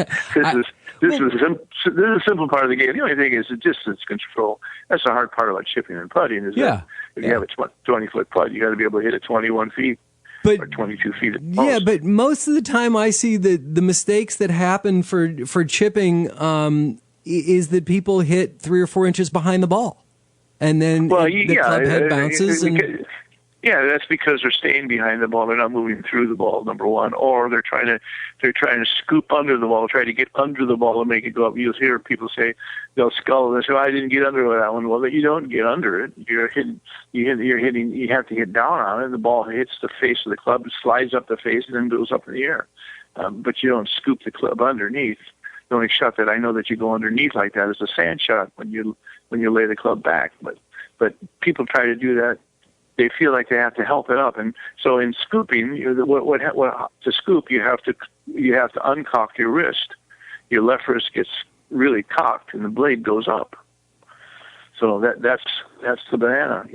a simple part of the game. The only thing is the distance control. That's the hard part about chipping and putting. That if you have a 20-foot putt, you got to be able to hit it 21 feet or 22 feet at most. Yeah, but most of the time I see the mistakes that happen for chipping is that people hit 3 or 4 inches behind the ball, and then the club head bounces. Yeah, that's because they're staying behind the ball. They're not moving through the ball, number one, or they're trying to scoop under the ball, try to get under the ball and make it go up. You'll hear people say they'll scull and they say, "I didn't get under that one." Well, you don't get under it. You're hitting. You have to hit down on it. The ball hits the face of the club, slides up the face, and then goes up in the air. But you don't scoop the club underneath. The only shot that I know that you go underneath like that is a sand shot when you lay the club back. But people try to do that. They feel like they have to help it up, and so in scooping, to scoop, you have to uncock your wrist. Your left wrist gets really cocked, and the blade goes up. So that's the banana,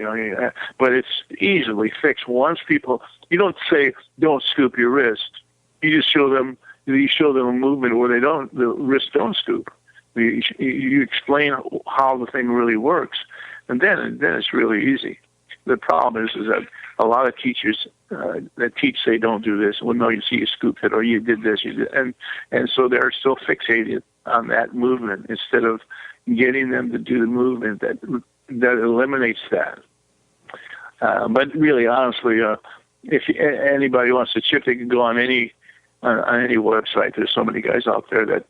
But it's easily fixed once people. You don't say don't scoop your wrist. You just show them. You show them a movement where the wrists don't scoop. You explain how the thing really works, and then it's really easy. The problem is that a lot of teachers that teach say don't do this. Well, no, you see, you scooped it, or you did this, and so they're still fixated on that movement instead of getting them to do the movement that eliminates that. But really, honestly, if anybody wants to chip, they can go on any website. There's so many guys out there that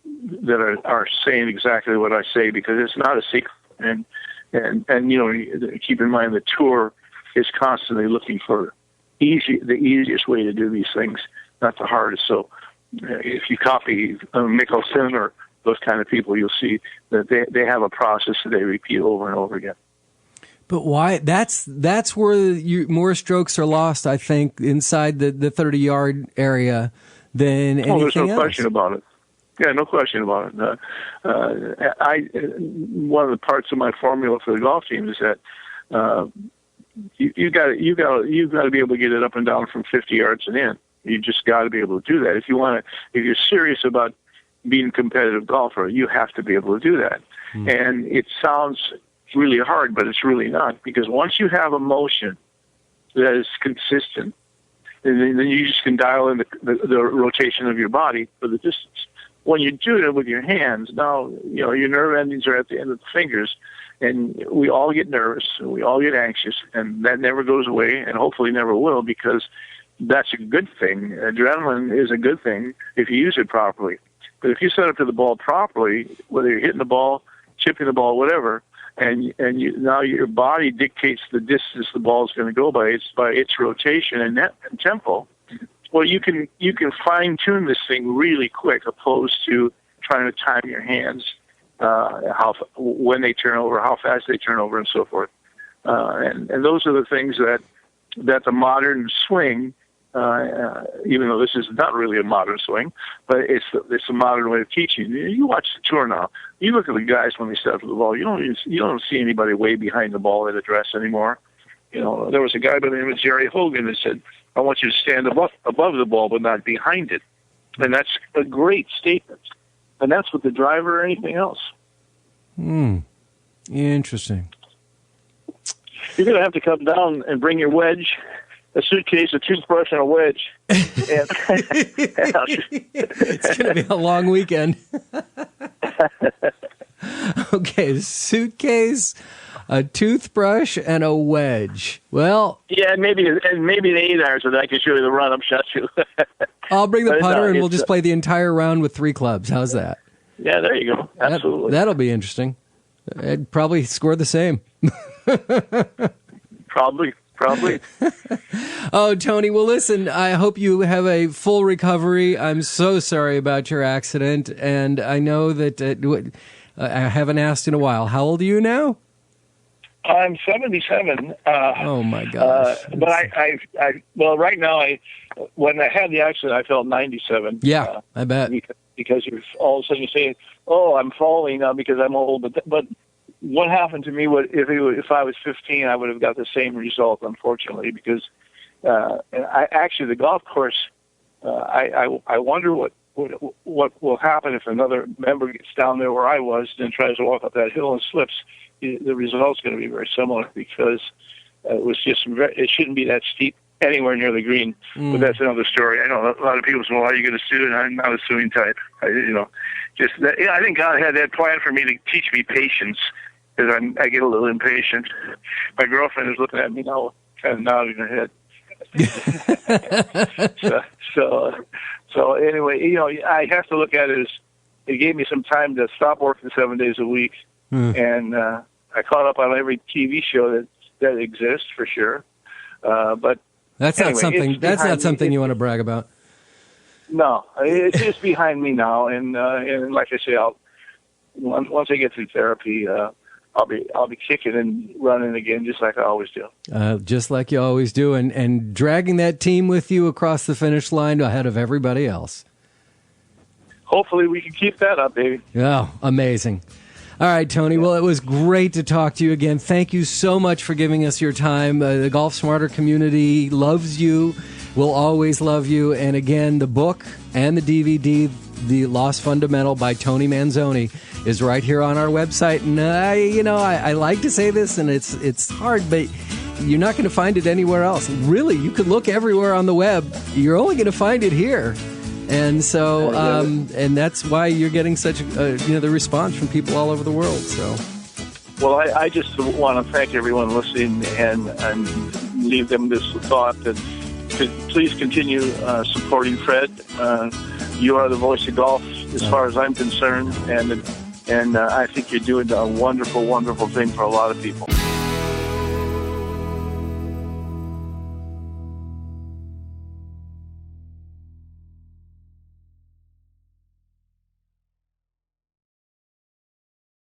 are saying exactly what I say, because it's not a secret. And keep in mind the tour is constantly looking for the easiest way to do these things, not the hardest. So if you copy Mickelson or those kind of people, you'll see that they have a process that they repeat over and over again. But why? That's where more strokes are lost, I think, inside the 30-yard area than anything else. There's no question about it. Yeah, no question about it. One of the parts of my formula for the golf team is that you got to be able to get it up and down from 50 yards and in. You just got to be able to do that. If you're serious about being a competitive golfer, you have to be able to do that. And it sounds really hard, but it's really not, because once you have a motion that is consistent, then you just can dial in the rotation of your body for the distance. when you do it with your hands, now, your nerve endings are at the end of the fingers, and we all get nervous, and we all get anxious, and that never goes away, and hopefully never will, because that's a good thing. Adrenaline is a good thing if you use it properly. But if you set up to the ball properly, whether you're hitting the ball, chipping the ball, whatever, now your body dictates the distance the ball is going to go by its rotation and tempo. Well, you can fine tune this thing really quick, opposed to trying to time your hands, when they turn over, how fast they turn over, and so forth. And those are the things that the modern swing, even though this is not really a modern swing, but it's a modern way of teaching. You watch the tour now. You look at the guys when they step to the ball. You don't see anybody way behind the ball at address anymore. There was a guy by the name of Jerry Hogan that said, "I want you to stand above the ball, but not behind it," and that's a great statement. And that's with the driver or anything else. Interesting. You're going to have to come down and bring your wedge, a suitcase, a toothbrush, and a wedge. It's going to be a long weekend. Okay, suitcase, a toothbrush, and a wedge. Well, yeah, maybe the 8 hours so that I can show you the run-up shot too. I'll bring the putter, and we'll just play the entire round with 3 clubs. How's that? Yeah, there you go. Absolutely. That'll be interesting. I'd probably score the same. Probably. Oh, Tony, well, listen, I hope you have a full recovery. I'm so sorry about your accident, and I know that I haven't asked in a while. How old are you now? I'm 77. Oh, my gosh. But well, right now, when I had the accident, I felt 97. Yeah, I bet. Because all of a sudden you say, "Oh, I'm falling now because I'm old." But what happened to me would if I was 15, I would have got the same result, unfortunately, because the golf course. I wonder what will happen if another member gets down there where I was and tries to walk up that hill and slips. The result's going to be very similar because it shouldn't be that steep anywhere near the green. But that's another story. I know a lot of people say, "Well, are you going to sue?" And I'm not a suing type. I think God had that plan for me to teach me patience, because I get a little impatient. My girlfriend is looking at me now, kind of nodding her head. So anyway, I have to look at it as it gave me some time to stop working 7 days a week, and I caught up on every TV show that exists for sure. But that's not something. That's not something you want to brag about. No, it's just behind me now, and like I say, once I get through therapy, I'll be kicking and running again, just like I always do. Just like you always do, and dragging that team with you across the finish line ahead of everybody else. Hopefully, we can keep that up, baby. Oh, amazing. All right, Tony. Well, it was great to talk to you again. Thank you so much for giving us your time. The GolfSmarter community loves you, will always love you. And again, the book and the DVD, The Lost Fundamental by Tony Manzoni, is right here on our website. And I like to say this, and it's hard, but you're not going to find it anywhere else. Really, you could look everywhere on the web. You're only going to find it here. And so, and that's why you're getting such, the response from people all over the world. So, well, I just want to thank everyone listening and leave them this thought that to please continue supporting Fred. You are the voice of golf, as far as I'm concerned, and I think you're doing a wonderful, wonderful thing for a lot of people.